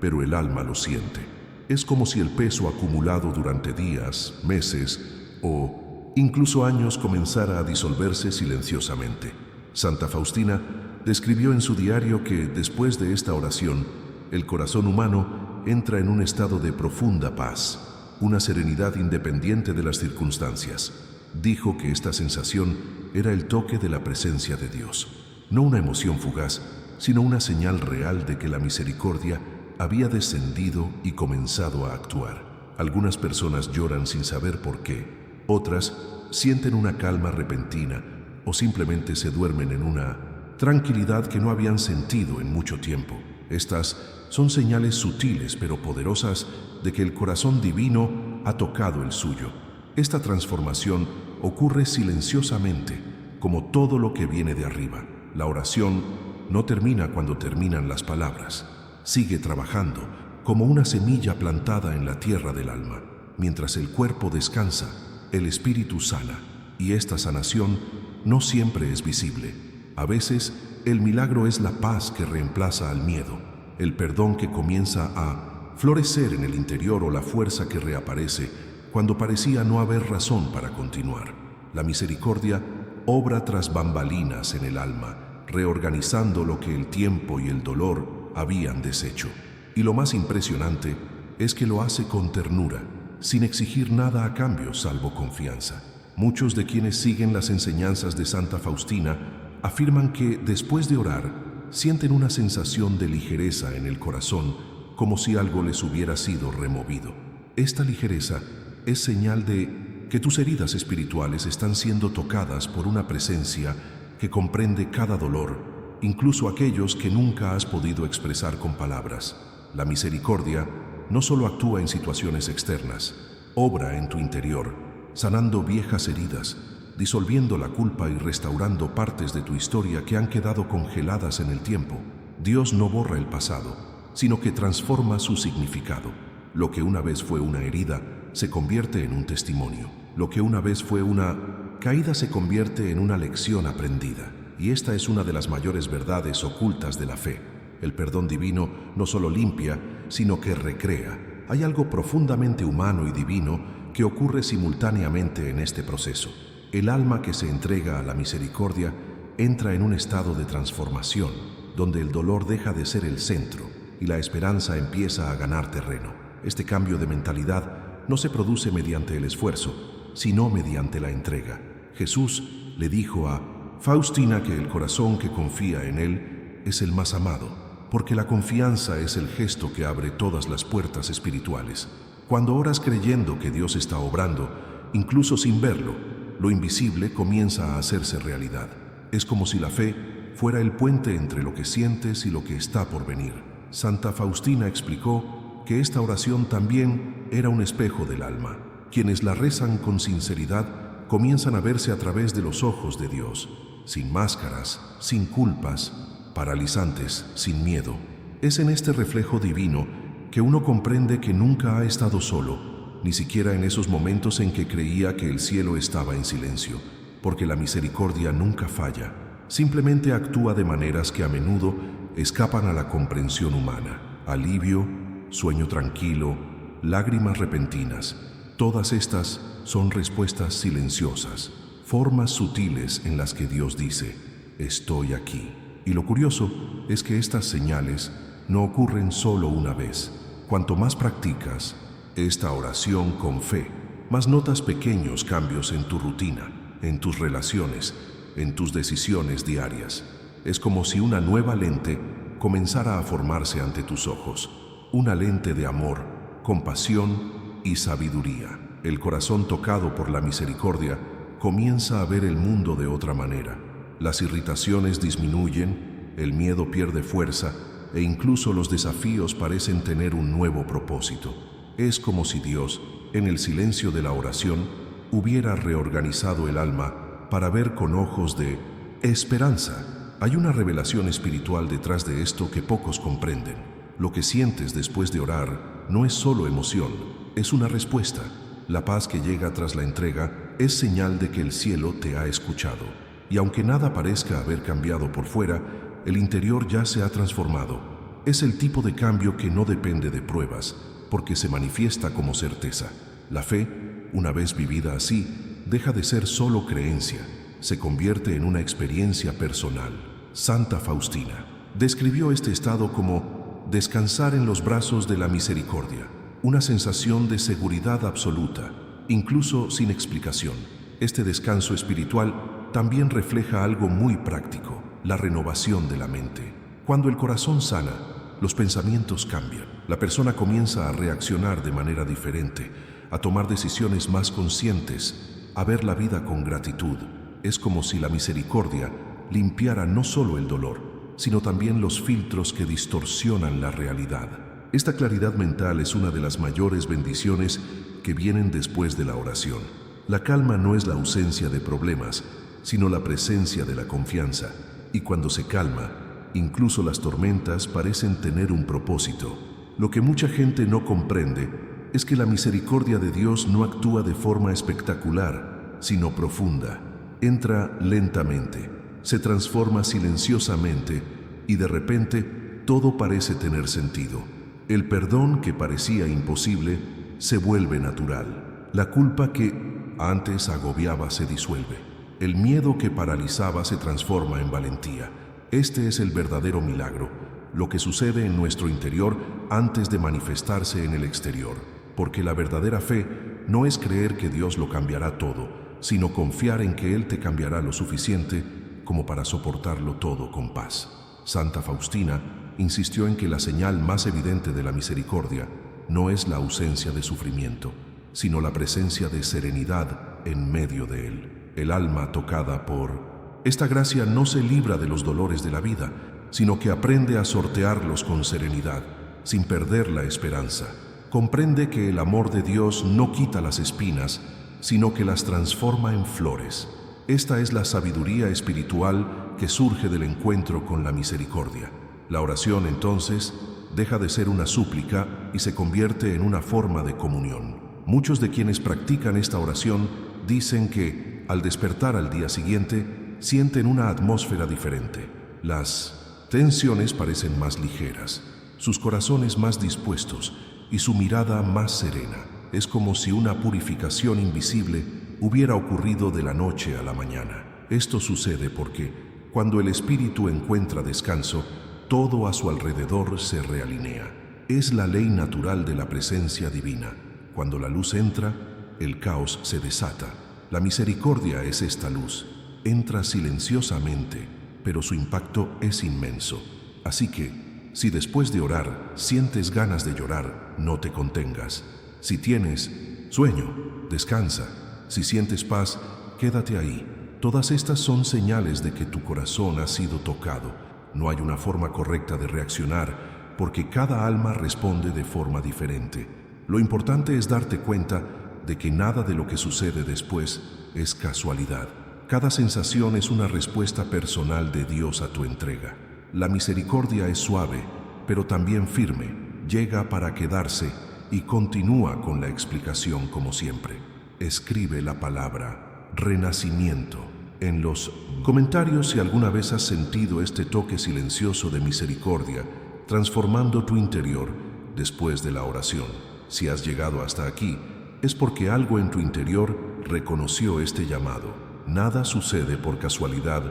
pero el alma lo siente. Es como si el peso acumulado durante días, meses o incluso años comenzara a disolverse silenciosamente. Santa Faustina describió en su diario que después de esta oración, el corazón humano entra en un estado de profunda paz, una serenidad independiente de las circunstancias. Dijo que esta sensación era el toque de la presencia de Dios, no una emoción fugaz, sino una señal real de que la misericordia había descendido y comenzado a actuar. Algunas personas lloran sin saber por qué, otras sienten una calma repentina o simplemente se duermen en una tranquilidad que no habían sentido en mucho tiempo. Estas son señales sutiles pero poderosas de que el corazón divino ha tocado el suyo. Esta transformación ocurre silenciosamente, como todo lo que viene de arriba. La oración no termina cuando terminan las palabras. Sigue trabajando como una semilla plantada en la tierra del alma. Mientras el cuerpo descansa, el espíritu sana, y esta sanación no siempre es visible. A veces, el milagro es la paz que reemplaza al miedo, el perdón que comienza a florecer en el interior o la fuerza que reaparece cuando parecía no haber razón para continuar. La misericordia obra tras bambalinas en el alma, reorganizando lo que el tiempo y el dolor habían deshecho. Y lo más impresionante es que lo hace con ternura, sin exigir nada a cambio salvo confianza. Muchos de quienes siguen las enseñanzas de Santa Faustina afirman que después de orar sienten una sensación de ligereza en el corazón, como si algo les hubiera sido removido. Esta ligereza es señal de que tus heridas espirituales están siendo tocadas por una presencia que comprende cada dolor, incluso aquellos que nunca has podido expresar con palabras. La misericordia no solo actúa en situaciones externas, obra en tu interior, sanando viejas heridas, disolviendo la culpa y restaurando partes de tu historia que han quedado congeladas en el tiempo. Dios no borra el pasado, sino que transforma su significado. Lo que una vez fue una herida se convierte en un testimonio. Lo que una vez fue una caída se convierte en una lección aprendida. Y esta es una de las mayores verdades ocultas de la fe. El perdón divino no solo limpia, sino que recrea. Hay algo profundamente humano y divino que ocurre simultáneamente en este proceso. El alma que se entrega a la misericordia entra en un estado de transformación, donde el dolor deja de ser el centro y la esperanza empieza a ganar terreno. Este cambio de mentalidad no se produce mediante el esfuerzo, sino mediante la entrega. Jesús le dijo a Faustina que el corazón que confía en Él es el más amado, porque la confianza es el gesto que abre todas las puertas espirituales. Cuando oras creyendo que Dios está obrando, incluso sin verlo, lo invisible comienza a hacerse realidad. Es como si la fe fuera el puente entre lo que sientes y lo que está por venir. Santa Faustina explicó que esta oración también era un espejo del alma. Quienes la rezan con sinceridad comienzan a verse a través de los ojos de Dios, sin máscaras, sin culpas, paralizantes, sin miedo. Es en este reflejo divino que uno comprende que nunca ha estado solo, ni siquiera en esos momentos en que creía que el cielo estaba en silencio, porque la misericordia nunca falla, simplemente actúa de maneras que a menudo escapan a la comprensión humana. alivio, sueño tranquilo, lágrimas repentinas. Todas estas son respuestas silenciosas, formas sutiles en las que Dios dice, estoy aquí. Y lo curioso es que estas señales no ocurren solo una vez. Cuanto más practicas esta oración con fe, más notas pequeños cambios en tu rutina, en tus relaciones, en tus decisiones diarias. Es como si una nueva lente comenzara a formarse ante tus ojos, una lente de amor, compasión y sabiduría. El corazón tocado por la misericordia comienza a ver el mundo de otra manera. Las irritaciones disminuyen, el miedo pierde fuerza e incluso los desafíos parecen tener un nuevo propósito. Es como si Dios, en el silencio de la oración, hubiera reorganizado el alma para ver con ojos de esperanza. Hay una revelación espiritual detrás de esto que pocos comprenden. Lo que sientes después de orar no es solo emoción, es una respuesta. La paz que llega tras la entrega es señal de que el cielo te ha escuchado. Y aunque nada parezca haber cambiado por fuera, el interior ya se ha transformado. Es el tipo de cambio que no depende de pruebas, porque se manifiesta como certeza. La fe, una vez vivida así, deja de ser solo creencia, se convierte en una experiencia personal. Santa Faustina describió este estado como descansar en los brazos de la misericordia, una sensación de seguridad absoluta, incluso sin explicación. Este descanso espiritual también refleja algo muy práctico, la renovación de la mente. Cuando el corazón sana, los pensamientos cambian. La persona comienza a reaccionar de manera diferente, a tomar decisiones más conscientes, a ver la vida con gratitud. Es como si la misericordia limpiara no solo el dolor, sino también los filtros que distorsionan la realidad. Esta claridad mental es una de las mayores bendiciones que vienen después de la oración. La calma no es la ausencia de problemas, sino la presencia de la confianza. Y cuando se calma, incluso las tormentas parecen tener un propósito. Lo que mucha gente no comprende es que la misericordia de Dios no actúa de forma espectacular, sino profunda. Entra lentamente, se transforma silenciosamente y de repente todo parece tener sentido. El perdón que parecía imposible se vuelve natural. La culpa que antes agobiaba se disuelve. El miedo que paralizaba se transforma en valentía. Este es el verdadero milagro, lo que sucede en nuestro interior antes de manifestarse en el exterior. Porque la verdadera fe no es creer que Dios lo cambiará todo, sino confiar en que Él te cambiará lo suficiente como para soportarlo todo con paz. Santa Faustina insistió en que la señal más evidente de la misericordia no es la ausencia de sufrimiento, sino la presencia de serenidad en medio de él. El alma tocada por esta gracia no se libra de los dolores de la vida, sino que aprende a sortearlos con serenidad, sin perder la esperanza. Comprende que el amor de Dios no quita las espinas, sino que las transforma en flores. Esta es la sabiduría espiritual que surge del encuentro con la misericordia. La oración, entonces, deja de ser una súplica y se convierte en una forma de comunión. Muchos de quienes practican esta oración dicen que, al despertar al día siguiente, sienten una atmósfera diferente. Las tensiones parecen más ligeras, sus corazones más dispuestos y su mirada más serena. Es como si una purificación invisible hubiera ocurrido de la noche a la mañana. Esto sucede porque, cuando el espíritu encuentra descanso, todo a su alrededor se realinea. Es la ley natural de la presencia divina. Cuando la luz entra, el caos se desata. La misericordia es esta luz. Entra silenciosamente, pero su impacto es inmenso. Así que, si después de orar sientes ganas de llorar, no te contengas. Si tienes sueño, descansa. Si sientes paz, quédate ahí. Todas estas son señales de que tu corazón ha sido tocado. No hay una forma correcta de reaccionar, porque cada alma responde de forma diferente. Lo importante es darte cuenta de que nada de lo que sucede después es casualidad. Cada sensación es una respuesta personal de Dios a tu entrega. La misericordia es suave, pero también firme. Llega para quedarse y continúa con la explicación como siempre. Escribe la palabra renacimiento en los comentarios si alguna vez has sentido este toque silencioso de misericordia, transformando tu interior después de la oración. Si has llegado hasta aquí, es porque algo en tu interior reconoció este llamado. Nada sucede por casualidad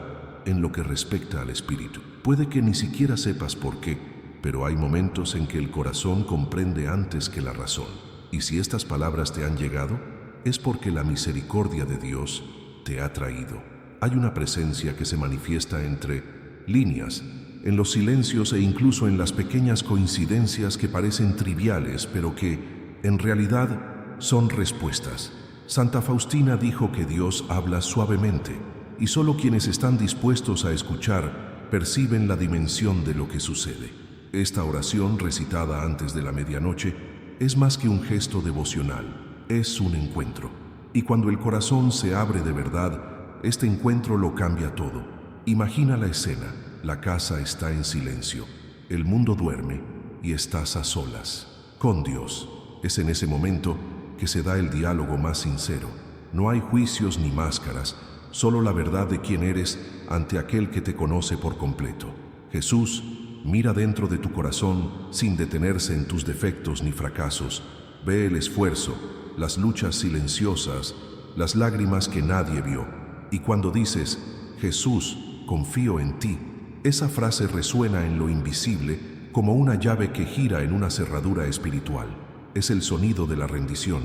en lo que respecta al espíritu. Puede que ni siquiera sepas por qué, pero hay momentos en que el corazón comprende antes que la razón. Y si estas palabras te han llegado, es porque la misericordia de Dios te ha traído. Hay una presencia que se manifiesta entre líneas, en los silencios e incluso en las pequeñas coincidencias que parecen triviales, pero que, en realidad, son respuestas. Santa Faustina dijo que Dios habla suavemente, y solo quienes están dispuestos a escuchar perciben la dimensión de lo que sucede. Esta oración, recitada antes de la medianoche, es más que un gesto devocional, es un encuentro. Y cuando el corazón se abre de verdad, este encuentro lo cambia todo. Imagina la escena. La casa está en silencio, el mundo duerme y estás a solas, con Dios. Es en ese momento que se da el diálogo más sincero. No hay juicios ni máscaras, solo la verdad de quién eres ante aquel que te conoce por completo. Jesús mira dentro de tu corazón sin detenerse en tus defectos ni fracasos. Ve el esfuerzo, las luchas silenciosas, las lágrimas que nadie vio. Y cuando dices, Jesús, confío en ti, esa frase resuena en lo invisible como una llave que gira en una cerradura espiritual. Es el sonido de la rendición,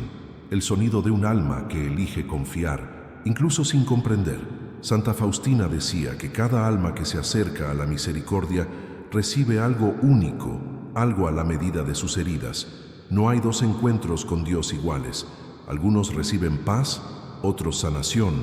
el sonido de un alma que elige confiar, incluso sin comprender. Santa Faustina decía que cada alma que se acerca a la misericordia recibe algo único, algo a la medida de sus heridas. No hay dos encuentros con Dios iguales. Algunos reciben paz, otros sanación,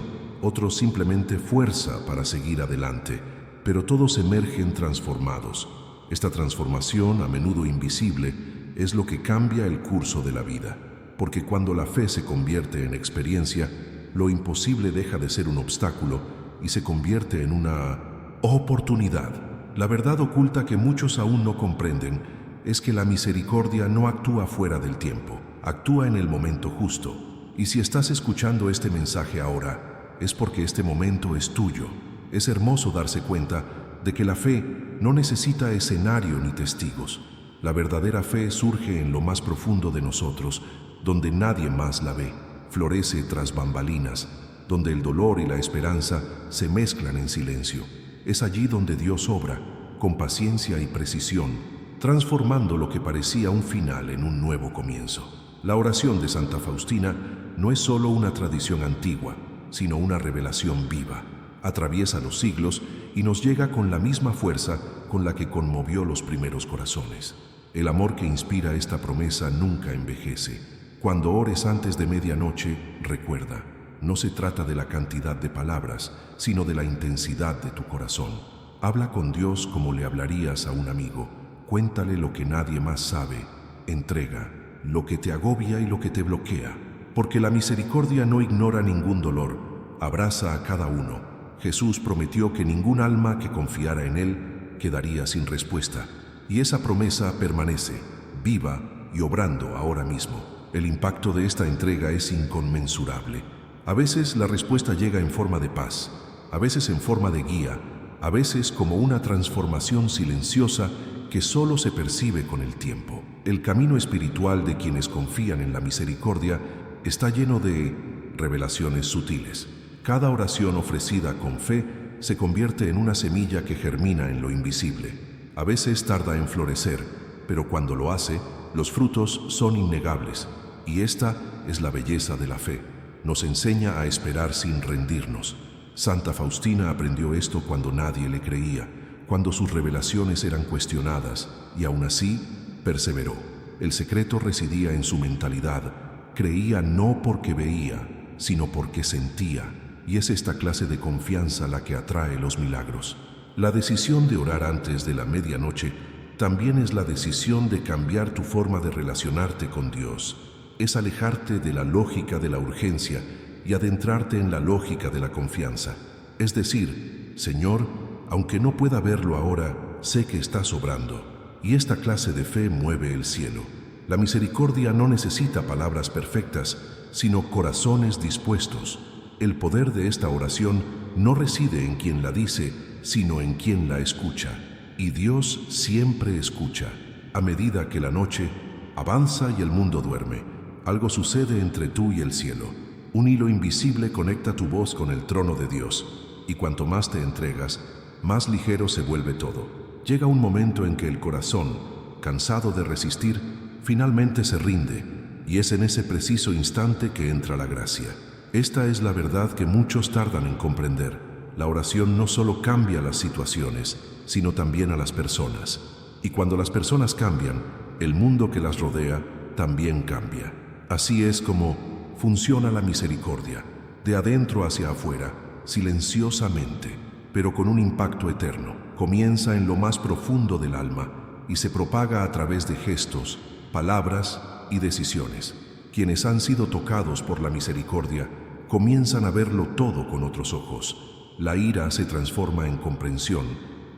otros simplemente fuerza para seguir adelante. Pero todos emergen transformados. Esta transformación, a menudo invisible, es lo que cambia el curso de la vida. Porque cuando la fe se convierte en experiencia, lo imposible deja de ser un obstáculo y se convierte en una oportunidad. La verdad oculta que muchos aún no comprenden es que la misericordia no actúa fuera del tiempo, actúa en el momento justo. Y si estás escuchando este mensaje ahora, es porque este momento es tuyo. Es hermoso darse cuenta de que la fe no necesita escenario ni testigos. La verdadera fe surge en lo más profundo de nosotros, donde nadie más la ve. Florece tras bambalinas, donde el dolor y la esperanza se mezclan en silencio. Es allí donde Dios obra, con paciencia y precisión, transformando lo que parecía un final en un nuevo comienzo. La oración de Santa Faustina no es solo una tradición antigua, sino una revelación viva. Atraviesa los siglos y nos llega con la misma fuerza con la que conmovió los primeros corazones. El amor que inspira esta promesa nunca envejece. Cuando ores antes de medianoche, recuerda, no se trata de la cantidad de palabras, sino de la intensidad de tu corazón. Habla con Dios como le hablarías a un amigo. Cuéntale lo que nadie más sabe. Entrega lo que te agobia y lo que te bloquea. Porque la misericordia no ignora ningún dolor. Abraza a cada uno. Jesús prometió que ningún alma que confiara en Él quedaría sin respuesta. Y esa promesa permanece, viva y obrando ahora mismo. El impacto de esta entrega es inconmensurable. A veces la respuesta llega en forma de paz, a veces en forma de guía, a veces como una transformación silenciosa que solo se percibe con el tiempo. El camino espiritual de quienes confían en la misericordia está lleno de revelaciones sutiles. Cada oración ofrecida con fe se convierte en una semilla que germina en lo invisible. A veces tarda en florecer, pero cuando lo hace, los frutos son innegables. Y esta es la belleza de la fe. Nos enseña a esperar sin rendirnos. Santa Faustina aprendió esto cuando nadie le creía, cuando sus revelaciones eran cuestionadas, y aún así perseveró. El secreto residía en su mentalidad. Creía no porque veía, sino porque sentía. Y es esta clase de confianza la que atrae los milagros. La decisión de orar antes de la medianoche también es la decisión de cambiar tu forma de relacionarte con Dios. Es alejarte de la lógica de la urgencia y adentrarte en la lógica de la confianza. Es decir, Señor, aunque no pueda verlo ahora, sé que estás obrando. Y esta clase de fe mueve el cielo. La misericordia no necesita palabras perfectas, sino corazones dispuestos. El poder de esta oración no reside en quien la dice, sino en quien la escucha. y Dios siempre escucha. A medida que la noche avanza y el mundo duerme, algo sucede entre tú y el cielo. Un hilo invisible conecta tu voz con el trono de Dios, y cuanto más te entregas, más ligero se vuelve todo. Llega un momento en que el corazón, cansado de resistir, finalmente se rinde, y es en ese preciso instante que entra la gracia. Esta es la verdad que muchos tardan en comprender. La oración no solo cambia las situaciones, sino también a las personas. Y cuando las personas cambian, el mundo que las rodea también cambia. Así es como funciona la misericordia, de adentro hacia afuera, silenciosamente, pero con un impacto eterno. Comienza en lo más profundo del alma y se propaga a través de gestos, palabras y decisiones. Quienes han sido tocados por la misericordia comienzan a verlo todo con otros ojos. La ira se transforma en comprensión,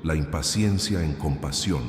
la impaciencia en compasión,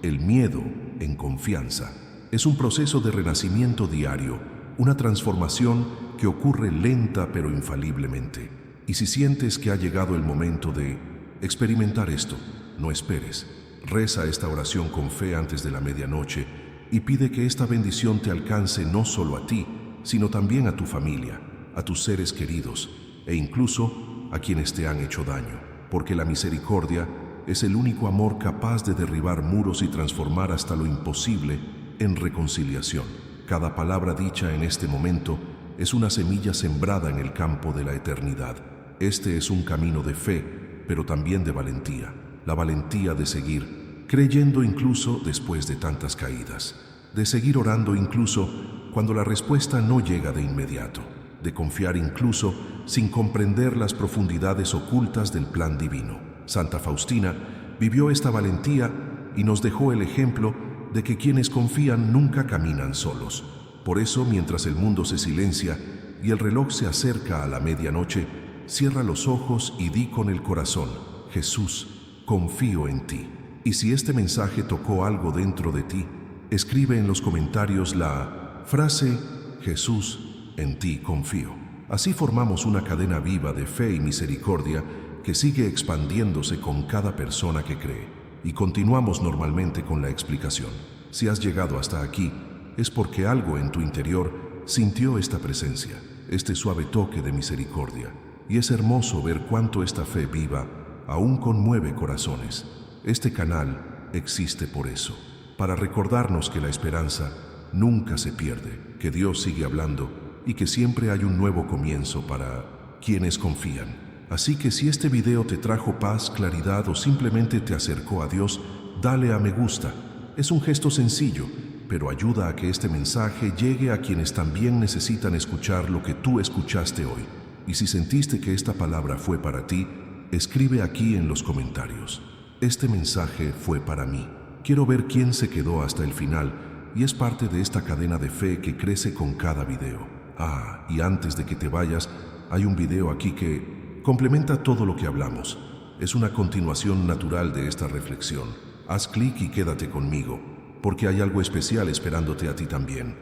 el miedo en confianza. Es un proceso de renacimiento diario, una transformación que ocurre lenta pero infaliblemente. Y si sientes que ha llegado el momento de experimentar esto, no esperes. Reza esta oración con fe antes de la medianoche y pide que esta bendición te alcance no solo a ti, sino también a tu familia, a tus seres queridos e incluso a quienes te han hecho daño, porque la misericordia es el único amor capaz de derribar muros y transformar hasta lo imposible en reconciliación. Cada palabra dicha en este momento es una semilla sembrada en el campo de la eternidad. Este es un camino de fe, pero también de valentía. La valentía de seguir, creyendo incluso después de tantas caídas, de seguir orando incluso cuando la respuesta no llega de inmediato, de confiar incluso sin comprender las profundidades ocultas del plan divino. Santa Faustina vivió esta valentía y nos dejó el ejemplo de que quienes confían nunca caminan solos. Por eso, mientras el mundo se silencia y el reloj se acerca a la medianoche, cierra los ojos y di con el corazón: Jesús, confío en ti. Y si este mensaje tocó algo dentro de ti, escribe en los comentarios la frase: Jesús, en ti confío. Así formamos una cadena viva de fe y misericordia que sigue expandiéndose con cada persona que cree. Y continuamos normalmente con la explicación. Si has llegado hasta aquí, es porque algo en tu interior sintió esta presencia, este suave toque de misericordia. Y es hermoso ver cuánto esta fe viva aún conmueve corazones. Este canal existe por eso, para recordarnos que la esperanza nunca se pierde, que Dios sigue hablando y que siempre hay un nuevo comienzo para quienes confían. Así que si este video te trajo paz, claridad o simplemente te acercó a Dios, dale a me gusta. Es un gesto sencillo, pero ayuda a que este mensaje llegue a quienes también necesitan escuchar lo que tú escuchaste hoy. Y si sentiste que esta palabra fue para ti, escribe aquí en los comentarios: este mensaje fue para mí. Quiero ver quién se quedó hasta el final y es parte de esta cadena de fe que crece con cada video. Y antes de que te vayas, hay un video aquí que complementa todo lo que hablamos. Es una continuación natural de esta reflexión. Haz clic y quédate conmigo, porque hay algo especial esperándote a ti también.